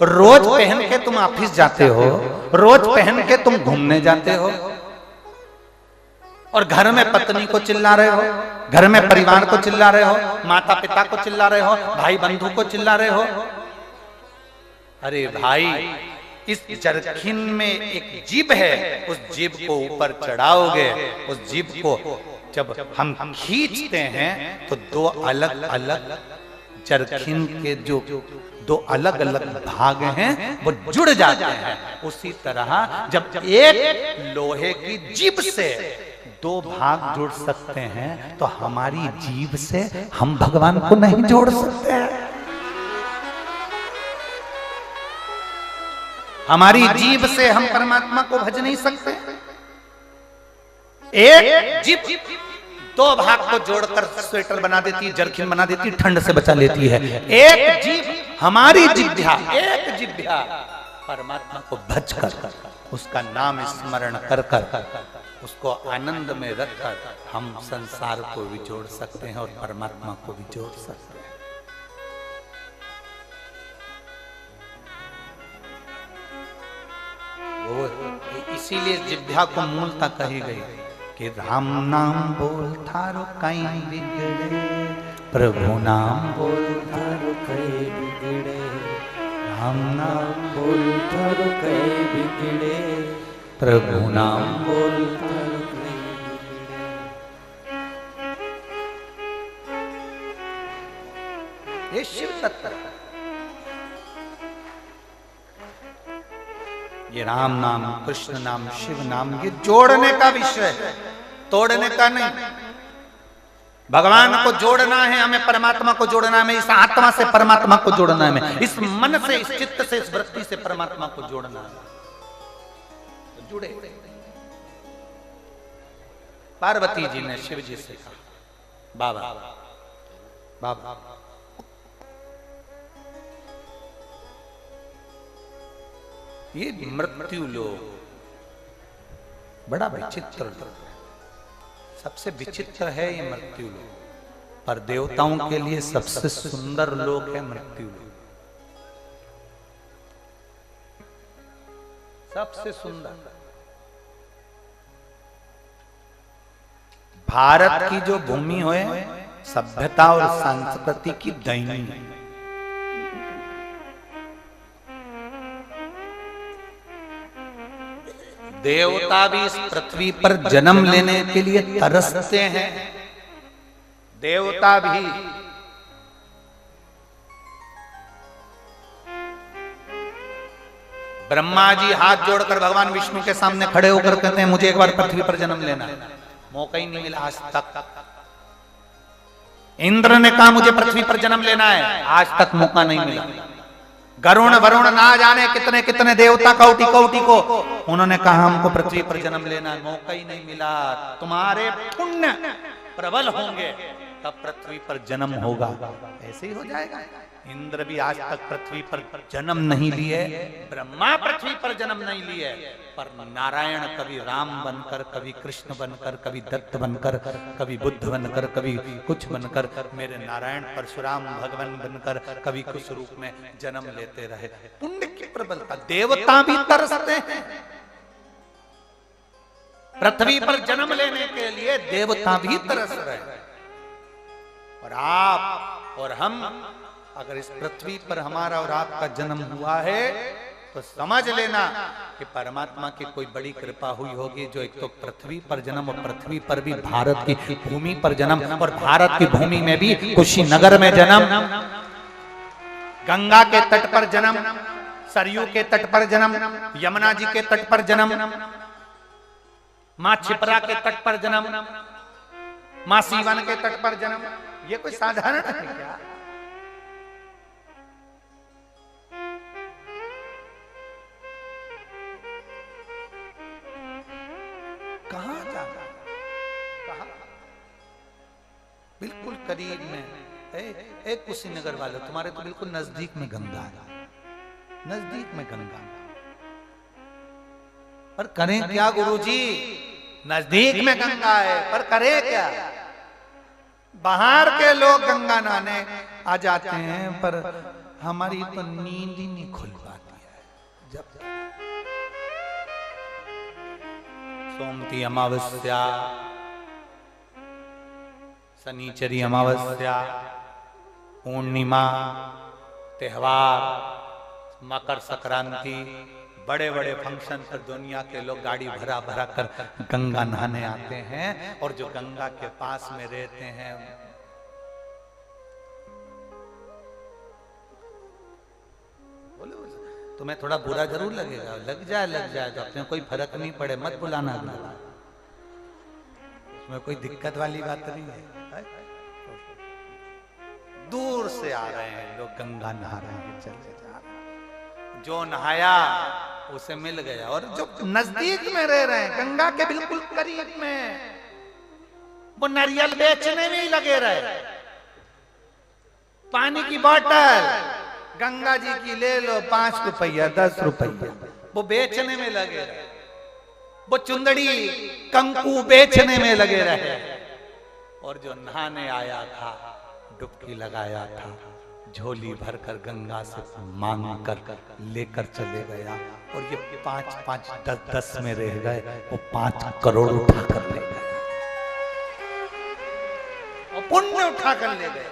S1: रोज पहन के तुम ऑफिस जाते हो, रोज पहन के तुम घूमने जाते हो, और घर में पत्नी को चिल्ला रहे हो, घर में परिवार को चिल्ला रहे हो, माता पिता को चिल्ला रहे हो, भाई बंधु को चिल्ला रहे हो। अरे भाई, इस जरखिन में एक जीभ है, उस जीभ को ऊपर चढ़ाओगे, उस जीभ को जब हम खींचते हैं तो दो अलग अलग जरखिन के जो दो अलग अलग भाग हैं वो जुड़ जाते हैं। उसी तरह जब एक लोहे की जीभ से दो भाग जुड़ सकते हैं तो हमारी जीभ से हम भगवान को नहीं जोड़ सकते हैं। हमारी जीभ से हम परमात्मा को भज नहीं सकते। एक जिप दो भाग को जोड़कर स्वेटर बना देती है, जरकिन बना देती है, ठंड से बचा लेती है। एक जीभ हमारी जिह्वा, एक जिह्वा परमात्मा को भज कर उसका नाम स्मरण कर कर उसको आनंद में रखकर हम संसार को भी जोड़ सकते हैं और परमात्मा को भी जोड़ सकते हैं। वो इसीलिए जिह्वा को मूलता कही गई कि राम नाम बोल थारो कहीं बिगड़े, प्रभु नाम बोल थारो कहीं बिगड़े, राम नाम बोल थारो कहीं बिगड़े, प्रभु नाम बोल थारो कहीं बिगड़े। ये शिव तत्व, ये राम नाम, कृष्ण नाम, शिव नाम, ये जोड़ने का विषय है, तोड़ने का नहीं। भगवान को जोड़ना है हमें, परमात्मा को जोड़ना है हमें, इस आत्मा से परमात्मा को जोड़ना है हमें, इस मन से, इस चित्त से, इस वृत्ति से परमात्मा को जोड़ना है। तो जुड़े। पार्वती जी ने शिव जी से कहा, बाबा बाबा ये मृत्यु लोक बड़ा विचित्र लोक है, सबसे विचित्र है ये मृत्यु लोक, पर देवताओं के लिए सबसे सुंदर लोक है मृत्यु लोक, सबसे सुंदर। भारत की जो भूमि है सभ्यता और संस्कृति की दैनी है। देवता भी इस पृथ्वी पर जन्म लेने के लिए तरसते हैं। देवता भी ब्रह्मा जी हाथ जोड़कर भगवान विष्णु के सामने खड़े होकर कहते हैं मुझे एक बार पृथ्वी पर जन्म लेना है, मौका ही नहीं मिला आज तक। इंद्र ने कहा मुझे पृथ्वी पर जन्म लेना है, आज तक मौका नहीं मिला। गरुण वरुण ना जाने कितने कितने देवता कौटी कौटी को उन्होंने कहा हमको पृथ्वी पर जन्म लेना है, मौका ही नहीं मिला। तुम्हारे पुण्य प्रबल होंगे तब पृथ्वी पर जन्म होगा, ऐसे ही हो जाएगा। इंद्र भी आज तक पृथ्वी पर जन्म नहीं लिए, ब्रह्मा पृथ्वी पर जन्म नहीं लिए, पर नारायण कभी राम बनकर, कभी कृष्ण बनकर, कभी दत्त बनकर, कभी बुद्ध बनकर, कभी कुछ बनकर, मेरे नारायण परशुराम भगवान बनकर कभी कुछ रूप में जन्म लेते रहे। पुण्य की प्रबलता, देवता भी तरसते हैं पृथ्वी पर जन्म लेने के लिए, देवता भी तरस रहे हैं। और आप और हम अगर इस पृथ्वी पर हमारा और आपका जन्म हुआ है तो समझ लेना कि परमात्मा की कोई बड़ी कृपा हुई होगी, जो एक तो पृथ्वी पर जन्म और पृथ्वी पर भी भारत की भूमि पर जन्म, और भारत की भूमि में भी कुशीनगर में जन्म, गंगा के तट पर जन्म, सरयू के तट पर जन्म, यमुना जी के तट पर जन्म, मां छिपरा के तट पर जन्म, मां सीवन के तट पर जन्म। ये कोई साधारण है क्या? कहां जाना, कहां? बिल्कुल करीब में एक कुशीनगर वाले, तुम्हारे तो बिल्कुल नजदीक में गंगा है, नजदीक में गंगा। पर करें क्या गुरुजी, नजदीक में गंगा है पर करें क्या? बाहर के लोग गंगा नहाने आ जाते हैं पर हमारी तो नींद ही नहीं खुल पाती है। जब सोमती अमावस्या, शनिचरी अमावस्या, पूर्णिमा, त्योहार, मकर संक्रांति, बड़े बड़े फंक्शन पर दुनिया के लोग गाड़ी भरा भरा कर गंगा नहाने आते हैं। और जो गंगा के पास में रहते हैं बोलो, तुम्हें थोड़ा बुरा जरूर लगेगा, लग जाए तो अपने कोई फर्क नहीं पड़े, मत बुलाना अगला, उसमें कोई दिक्कत वाली बात नहीं है। दूर से आ रहे हैं लोग, गंगा नहा रहे हैं, चले जा रहे हैं। जो नहाया उसे मिल गया। और जो नजदीक में रह रहे हैं, गंगा के बिल्कुल करीब में, वो नारियल बेचने में ही लगे रहे। पानी की बोतल गंगा जी की ले लो, 5 रुपया 10 रुपया, वो बेचने में लगे रहे। वो चुंदड़ी कंकु बेचने में लगे रहे। और जो नहाने आया था, डुबकी लगाया था, झोली भरकर गंगा से मांग कर लेकर चले गया। और ये 5-5 10-10 में रह गए, वो 5 करोड़ उठा कर ले गए, और पुण्य उठा कर ले गए।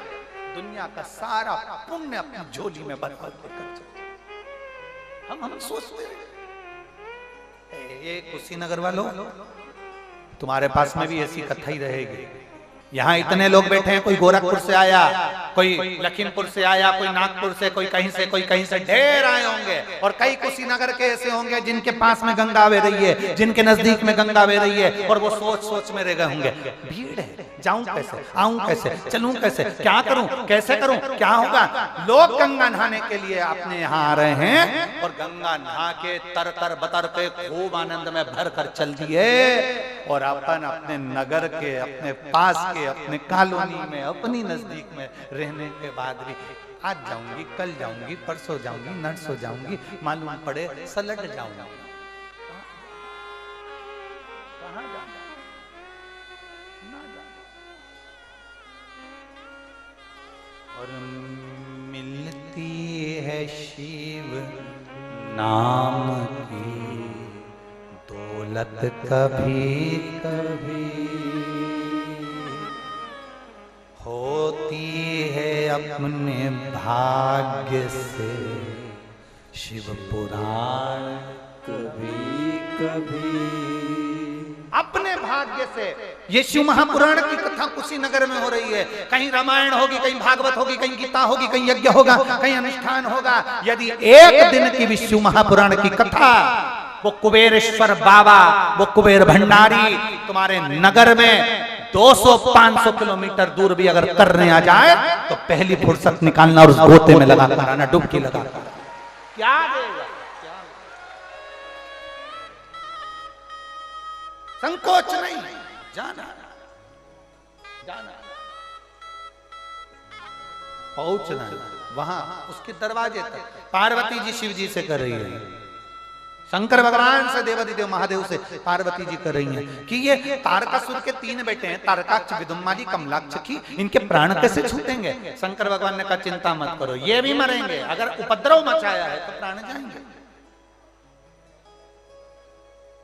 S1: दुनिया का सारा पुण्य अपनी झोली में भर कर लेकर चले। हम सोचते ये कुशीनगर वालों, तुम्हारे पास में भी ऐसी कथा ही रहेगी। यहाँ इतने लोग बैठे हैं, कोई गोरखपुर से आया, कोई लखीमपुर से आया, कोई नागपुर से, कोई कहीं से, कोई कहीं से, ढेर आए होंगे। और कई कुशीनगर के ऐसे होंगे जिनके पास में गंगा बह रही है, जिनके नजदीक में गंगा बह रही है, और वो सोच सोच में रह गए होंगे, भीड़ है, जाऊं कैसे, आऊं कैसे, चलूं कैसे, क्या करूं, कैसे करूं, क्या होगा। लोग गंगा नहाने के लिए अपने यहाँ आ रहे हैं, और गंगा नहा के तर तर बतर के खूब आनंद में भर कर चल दिए। और अपन अपने नगर के, अपने पास के, अपने कॉलोनी में, अपनी नजदीक में रहने के बाद भी आज जाऊंगी, कल जाऊंगी, परसों जाऊंगी, नरसों जाऊंगी, मालूम पड़े सलट जाऊंगा। कहां जाऊंगा? ना जाऊंगा। और मिलती है शिव नाम की दौलत कभी कभी, होती है अपने भाग्य से शिव पुराण
S2: कभी कभी।
S1: अपने भाग्य से ये शिव महापुराण की कथा कुशीनगर में हो रही है। कहीं रामायण होगी, कहीं भागवत होगी, कहीं गीता होगी, कहीं यज्ञ होगा, कहीं अनुष्ठान होगा। यदि एक दिन की भी शिव महापुराण की कथा वो कुबेरेश्वर बाबा, वो कुबेर भंडारी तुम्हारे नगर में 200-500 किलोमीटर दूर भी अगर करने आ जाए, तो पहली फुर्सत निकालना और उस गोते में लगा कर आना, डुबकी लगा कर। क्या देगा? संकोच नहीं, जाना जाना, पहुंचना वहां उसके दरवाजे तक। पार्वती जी शिव जी से कर रही है, शंकर भगवान से, देवादिदेव महादेव से पार्वती जी कर रही हैं कि ये तारकासुर के 3 बेटे हैं, तारकाक्ष, विदुम्माली, कमलाक्षी, इनके प्राण कैसे छूटेंगे। शंकर भगवान ने कहा चिंता मत करो, ये भी मरेंगे, अगर उपद्रव मचाया है तो प्राण जाएंगे।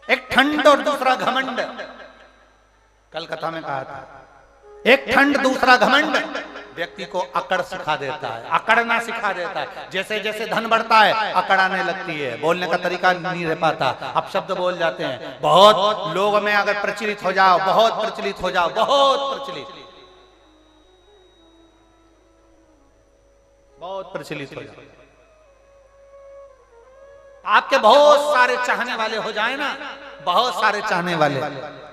S1: एक ठंड और दूसरा घमंड, कल कथा में कहा था, एक ठंड दूसरा घमंड व्यक्ति को अकड़ सिखा देता है, अकड़ना सिखा देता है। जैसे जैसे धन बढ़ता है अकड़ आने लगती है, बोलने का तरीका नहीं रह पाता, अब शब्द बोल जाते हैं। बहुत लोगों में अगर प्रचलित हो जाओ, बहुत प्रचलित हो जाओ, बहुत प्रचलित हो जाओ, आपके बहुत सारे चाहने वाले हो जाए ना, बहुत सारे चाहने वाले,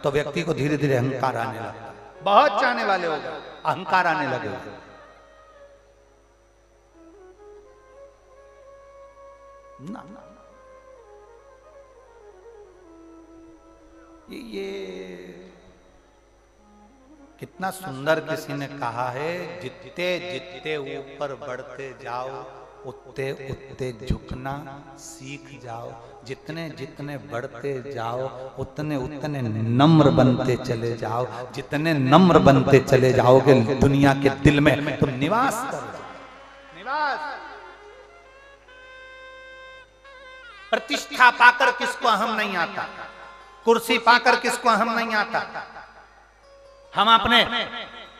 S1: तो व्यक्ति को धीरे धीरे अहंकार आने लगता है। बहुत चाहने वाले हो गए, अहंकार आने लगे। ना ये कितना सुंदर किसी ने कहा है, जितने जितने ऊपर बढ़ते जाओ उतने उतने झुकना सीख जाओ, जितने जितने बढ़ते जाओ उतने उतने नम्र बनते चले जाओ, जितने नम्र बनते चले जाओगे दुनिया के दिल में तुम निवास करो। निवास, प्रतिष्ठा पाकर किसको अहम नहीं आता, कुर्सी पाकर किसको अहम नहीं आता। हम अपने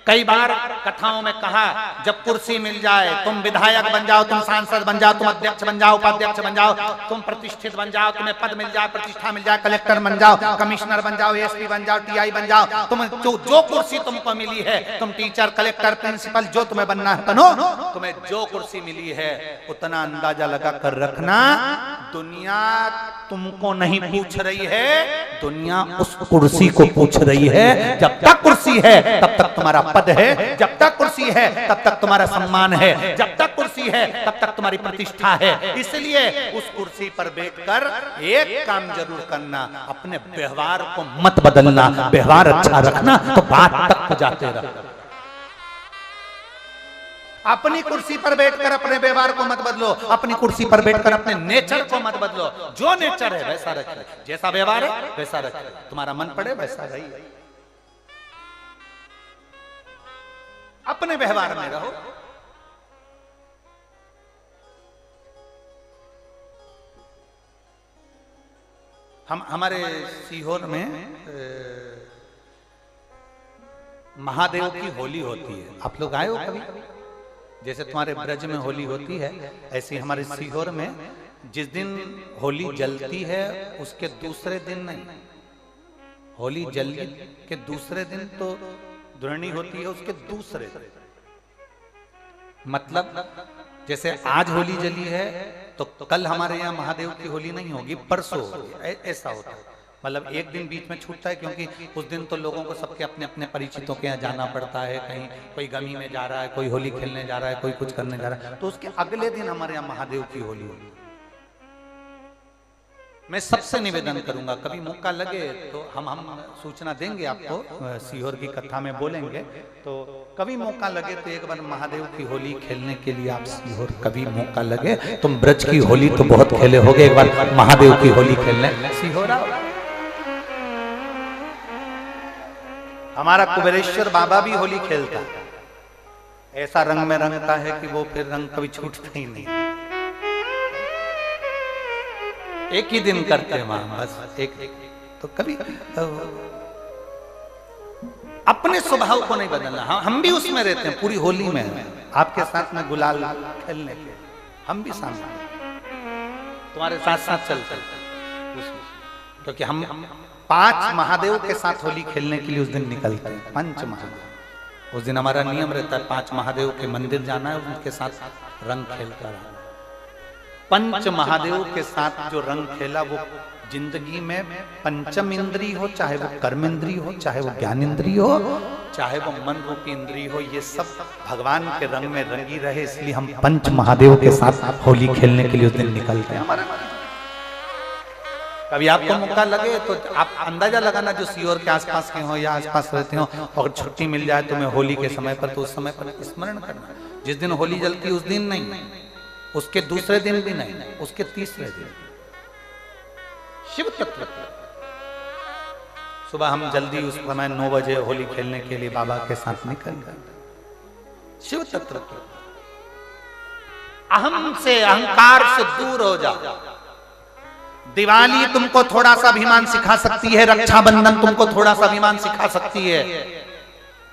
S1: कई बार कथाओं में कहा, जब कुर्सी मिल जाए, तुम विधायक बन जाओ, तुम सांसद बन जाओ, तुम अध्यक्ष बन जाओ, उपाध्यक्ष बन जाओ, तुम प्रतिष्ठित बन जाओ, तुम्हें पद मिल जाए, प्रतिष्ठा मिल जाए, कलेक्टर बन जाओ, कमिश्नर बन जाओ, एसपी बन जाओ, टीआई बन जाओ, तुम जो कुर्सी तुमको मिली है, तुम टीचर, कलेक्टर, प्रिंसिपल, जो तुम्हें बनना है बनो। तुम्हें जो कुर्सी मिली है उतना अंदाजा लगा कर रखना, दुनिया तुमको नहीं पूछ रही है, दुनिया उस कुर्सी को पूछ रही है। जब तक कुर्सी है तब तक तुम्हारा पद है, जब तक कुर्सी है तब तक तुम्हारा सम्मान है, जब तक कुर्सी है तब तक तुम्हारी प्रतिष्ठा है। इसलिए उस कुर्सी पर बैठकर एक काम जरूर करना, अपने व्यवहार को मत बदलना। व्यवहार अच्छा रखना तो बात तक जाते रहो। अपनी कुर्सी पर बैठकर अपने व्यवहार को मत बदलो, अपनी कुर्सी पर बैठकर अपने नेचर को मत बदलो। जो नेचर है वैसा रखिए, जैसा व्यवहार है वैसा रखिए, तुम्हारा मन पड़े वैसा रही, अपने व्यवहार में रहो। हम हमारे सीहोर में महादेव की होली होती है। आप लोग आए हो कभी? जैसे तुम्हारे ब्रज में होली होती है, ऐसे हमारे सीहोर में जिस दिन होली जलती है उसके दूसरे दिन नहीं, होली जलने के दूसरे दिन तो दुरणी होती है, उसके दूसरे दिन, मतलब जैसे आज होली जली है तो कल हमारे यहाँ महादेव की होली नहीं होगी, परसों होगी, ऐसा होता है। मतलब एक दिन बीच में छूटता है, क्योंकि उस दिन तो लोगों को सबके अपने अपने परिचितों के यहाँ जाना पड़ता है। कहीं कोई गमी में जा रहा है, कोई होली खेलने जा रहा है, कोई कुछ करने जा रहा है, तो उसके अगले दिन हमारे यहाँ महादेव की होली होगी। मैं सबसे निवेदन करूंगा, कभी मौका लगे तो हम सूचना देंगे आपको, सीहोर की कथा में बोलेंगे, तो कभी मौका लगे तो एक बार महादेव की होली खेलने के लिए आप सीहोर, कभी मौका लगे, तुम ब्रज की होली तो बहुत खेले होगे, एक बार महादेव की होली खेलने सीहोर आओ। हमारा कुबेरेश्वर बाबा भी होली खेलता है, ऐसा रंग में रंगता है कि वो फिर रंग कभी छूटता ही नहीं। एक ही दिन करते हैं वहां, बस एक, तो कभी अपने स्वभाव को नहीं बदलना। हम भी उसमें रहते हैं, पूरी होली में आपके साथ में गुलाल खेलने के, हम भी साथ तुम्हारे साथ साथ चलते, क्योंकि हम 5 महादेव के साथ होली खेलने के लिए उस दिन निकलते हैं। 5 महादेव, उस दिन हमारा नियम रहता है 5 महादेव के मंदिर जाना है, उनके साथ रंग खेल कर आना। 5 महादेव के साथ जो रंग खेला वो जिंदगी में पंचम इंद्री हो, चाहे वो कर्म इंद्री हो, चाहे वो ज्ञान इंद्री हो, चाहे वो मन रूपी इंद्री हो, ये सब भगवान के रंग में रंगी रहे। इसलिए हम 5 महादेव के साथ होली खेलने के लिए उस दिन निकलते हैं। कभी आपको मौका लगे तो आप अंदाजा लगाना, जो सीहोर के आसपास के हो या आसपास रहते हो, और छुट्टी मिल जाए तुम्हें होली के समय पर, तो उस समय पर स्मरण करना। जिस दिन होली जलती उस दिन नहीं, उसके दूसरे दिन भी नहीं, उसके तीसरे दिन। शिव तत्व सुबह हम जल्दी उस समय 9 बजे होली खेलने के लिए बाबा के साथ निकल गए। शिव तत्व, अहम से, अहंकार से दूर हो जाओ। दिवाली तुमको थोड़ा सा अभिमान सिखा सकती है, रक्षाबंधन तुमको थोड़ा सा अभिमान सिखा सकती है,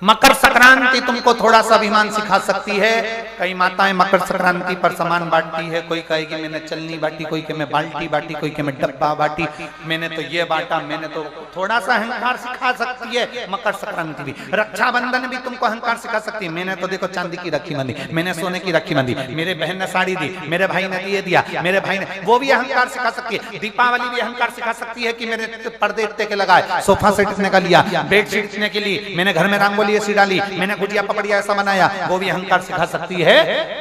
S1: मकर संक्रांति तुमको थोड़ा सा अभिमान सिखा सकती है। कई माताएं मकर संक्रांति पर सामान बांटती है, कोई कहेगी मैंने चलनी बांटी, कोई के मैं बाल्टी बांटी, कोई के मैं डब्बा बांटी, मैंने तो ये बांटा, मैंने तो, थोड़ा सा अहंकार सिखा सकती है मकर संक्रांति भी। रक्षाबंधन भी तुमको अहंकार सिखा सकती है, मैंने तो देखो चांदी की राखी बांधी, मैंने सोने की राखी बांधी, मेरे बहन ने साड़ी दी, मेरे भाई ने ये दिया, मेरे भाई ने, वो भी अहंकार सिखा सकती है। दीपावली भी अहंकार सिखा सकती है कि मेरे पर्दे इतने के लगाए, सोफा सेट इतने का लिया, बेडशीट इतने के लिए, मैंने घर में रंगोली ऐसी डाली, मैंने गुजिया पपड़िया ऐसा बनाया, वो भी अहंकार सिखा सकती है।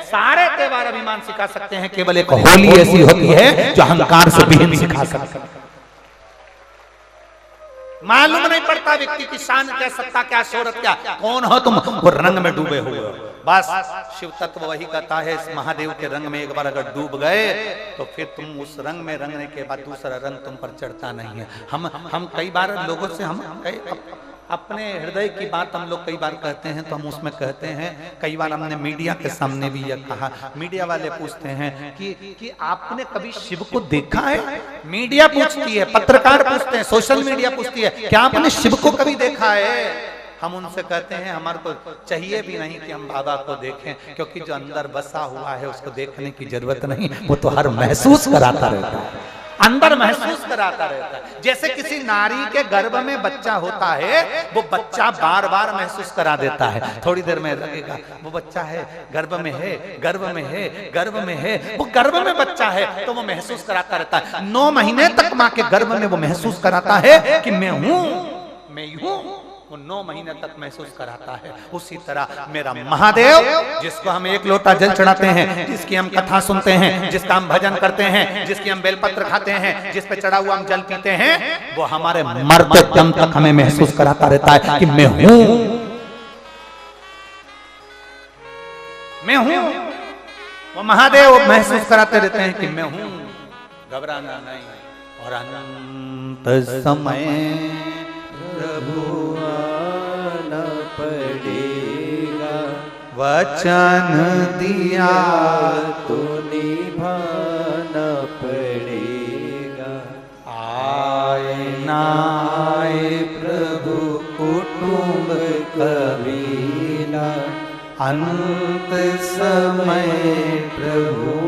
S1: सारे त्योहार अभिमान सिखा सकते हैं, केवल एक होली ऐसी होती है जो अहंकार से विहीन सिखा सकती है। मालूम नहीं पड़ता व्यक्ति की शान क्या, सत्ता क्या, शोहरत क्या, कौन हो तुम, वो रंग में डूबे हुए हो। बस शिव तत्व वही कहता है, इस महादेव के रंग में एक बार अगर डूब गए तो फिर तुम उस रंग में रंगने के बाद दूसरा रंग तुम पर चढ़ता नहीं है। हम कई बार लोगों से, हम अपने हृदय की बात हम लोग कई बार कहते हैं, तो हम उसमें कहते हैं, कई बार हमने मीडिया के सामने भी यह कहा, मीडिया वाले पूछते हैं कि आपने कभी शिव को देखा है? मीडिया पूछती है, पत्रकार पूछते हैं, सोशल मीडिया पूछती है, क्या आपने शिव को कभी देखा है? हम उनसे कहते हैं हमारे को चाहिए भी नहीं कि हम बाबा को देखें, क्योंकि जो अंदर बसा हुआ है उसको देखने की जरूरत नहीं, वो तो हर महसूस कराता रहता है। अंदर महसूस कराता रहता है। जैसे किसी नारी के गर्भ में बच्चा होता है, वो बच्चा बार बार महसूस करा देता है, थोड़ी देर में लगेगा वो बच्चा है, गर्भ में है, गर्भ में है, गर्भ में है, वो गर्भ में बच्चा है तो वो महसूस कराता रहता है। 9 महीने तक माँ के गर्भ में वो महसूस कराता है कि मैं हूं, मैं हूं, वो 9 महीने तक महसूस कराता है। उसी तरह मेरा महादेव, जिसको हम 1 लोटा जल चढ़ाते हैं, जिसकी हम कथा सुनते हैं, जिसका हम भजन करते हैं, जिसकी हम बेलपत्र खाते हैं, जिस पे चढ़ा हुआ हम जल पीते हैं, वो हमारे मरते दम तक हमें महसूस कराता रहता है कि मैं हूं, मैं हूं। वो महादेव महसूस कराते रहते हैं कि मैं हूं, घबराना नहीं। और अनंत समय
S2: प्रभु आना पड़ेगा,
S1: वचन दिया
S2: तो निभाना पड़ेगा।
S1: आए ना आए प्रभु कुटुंब कबीला, अंत समय प्रभु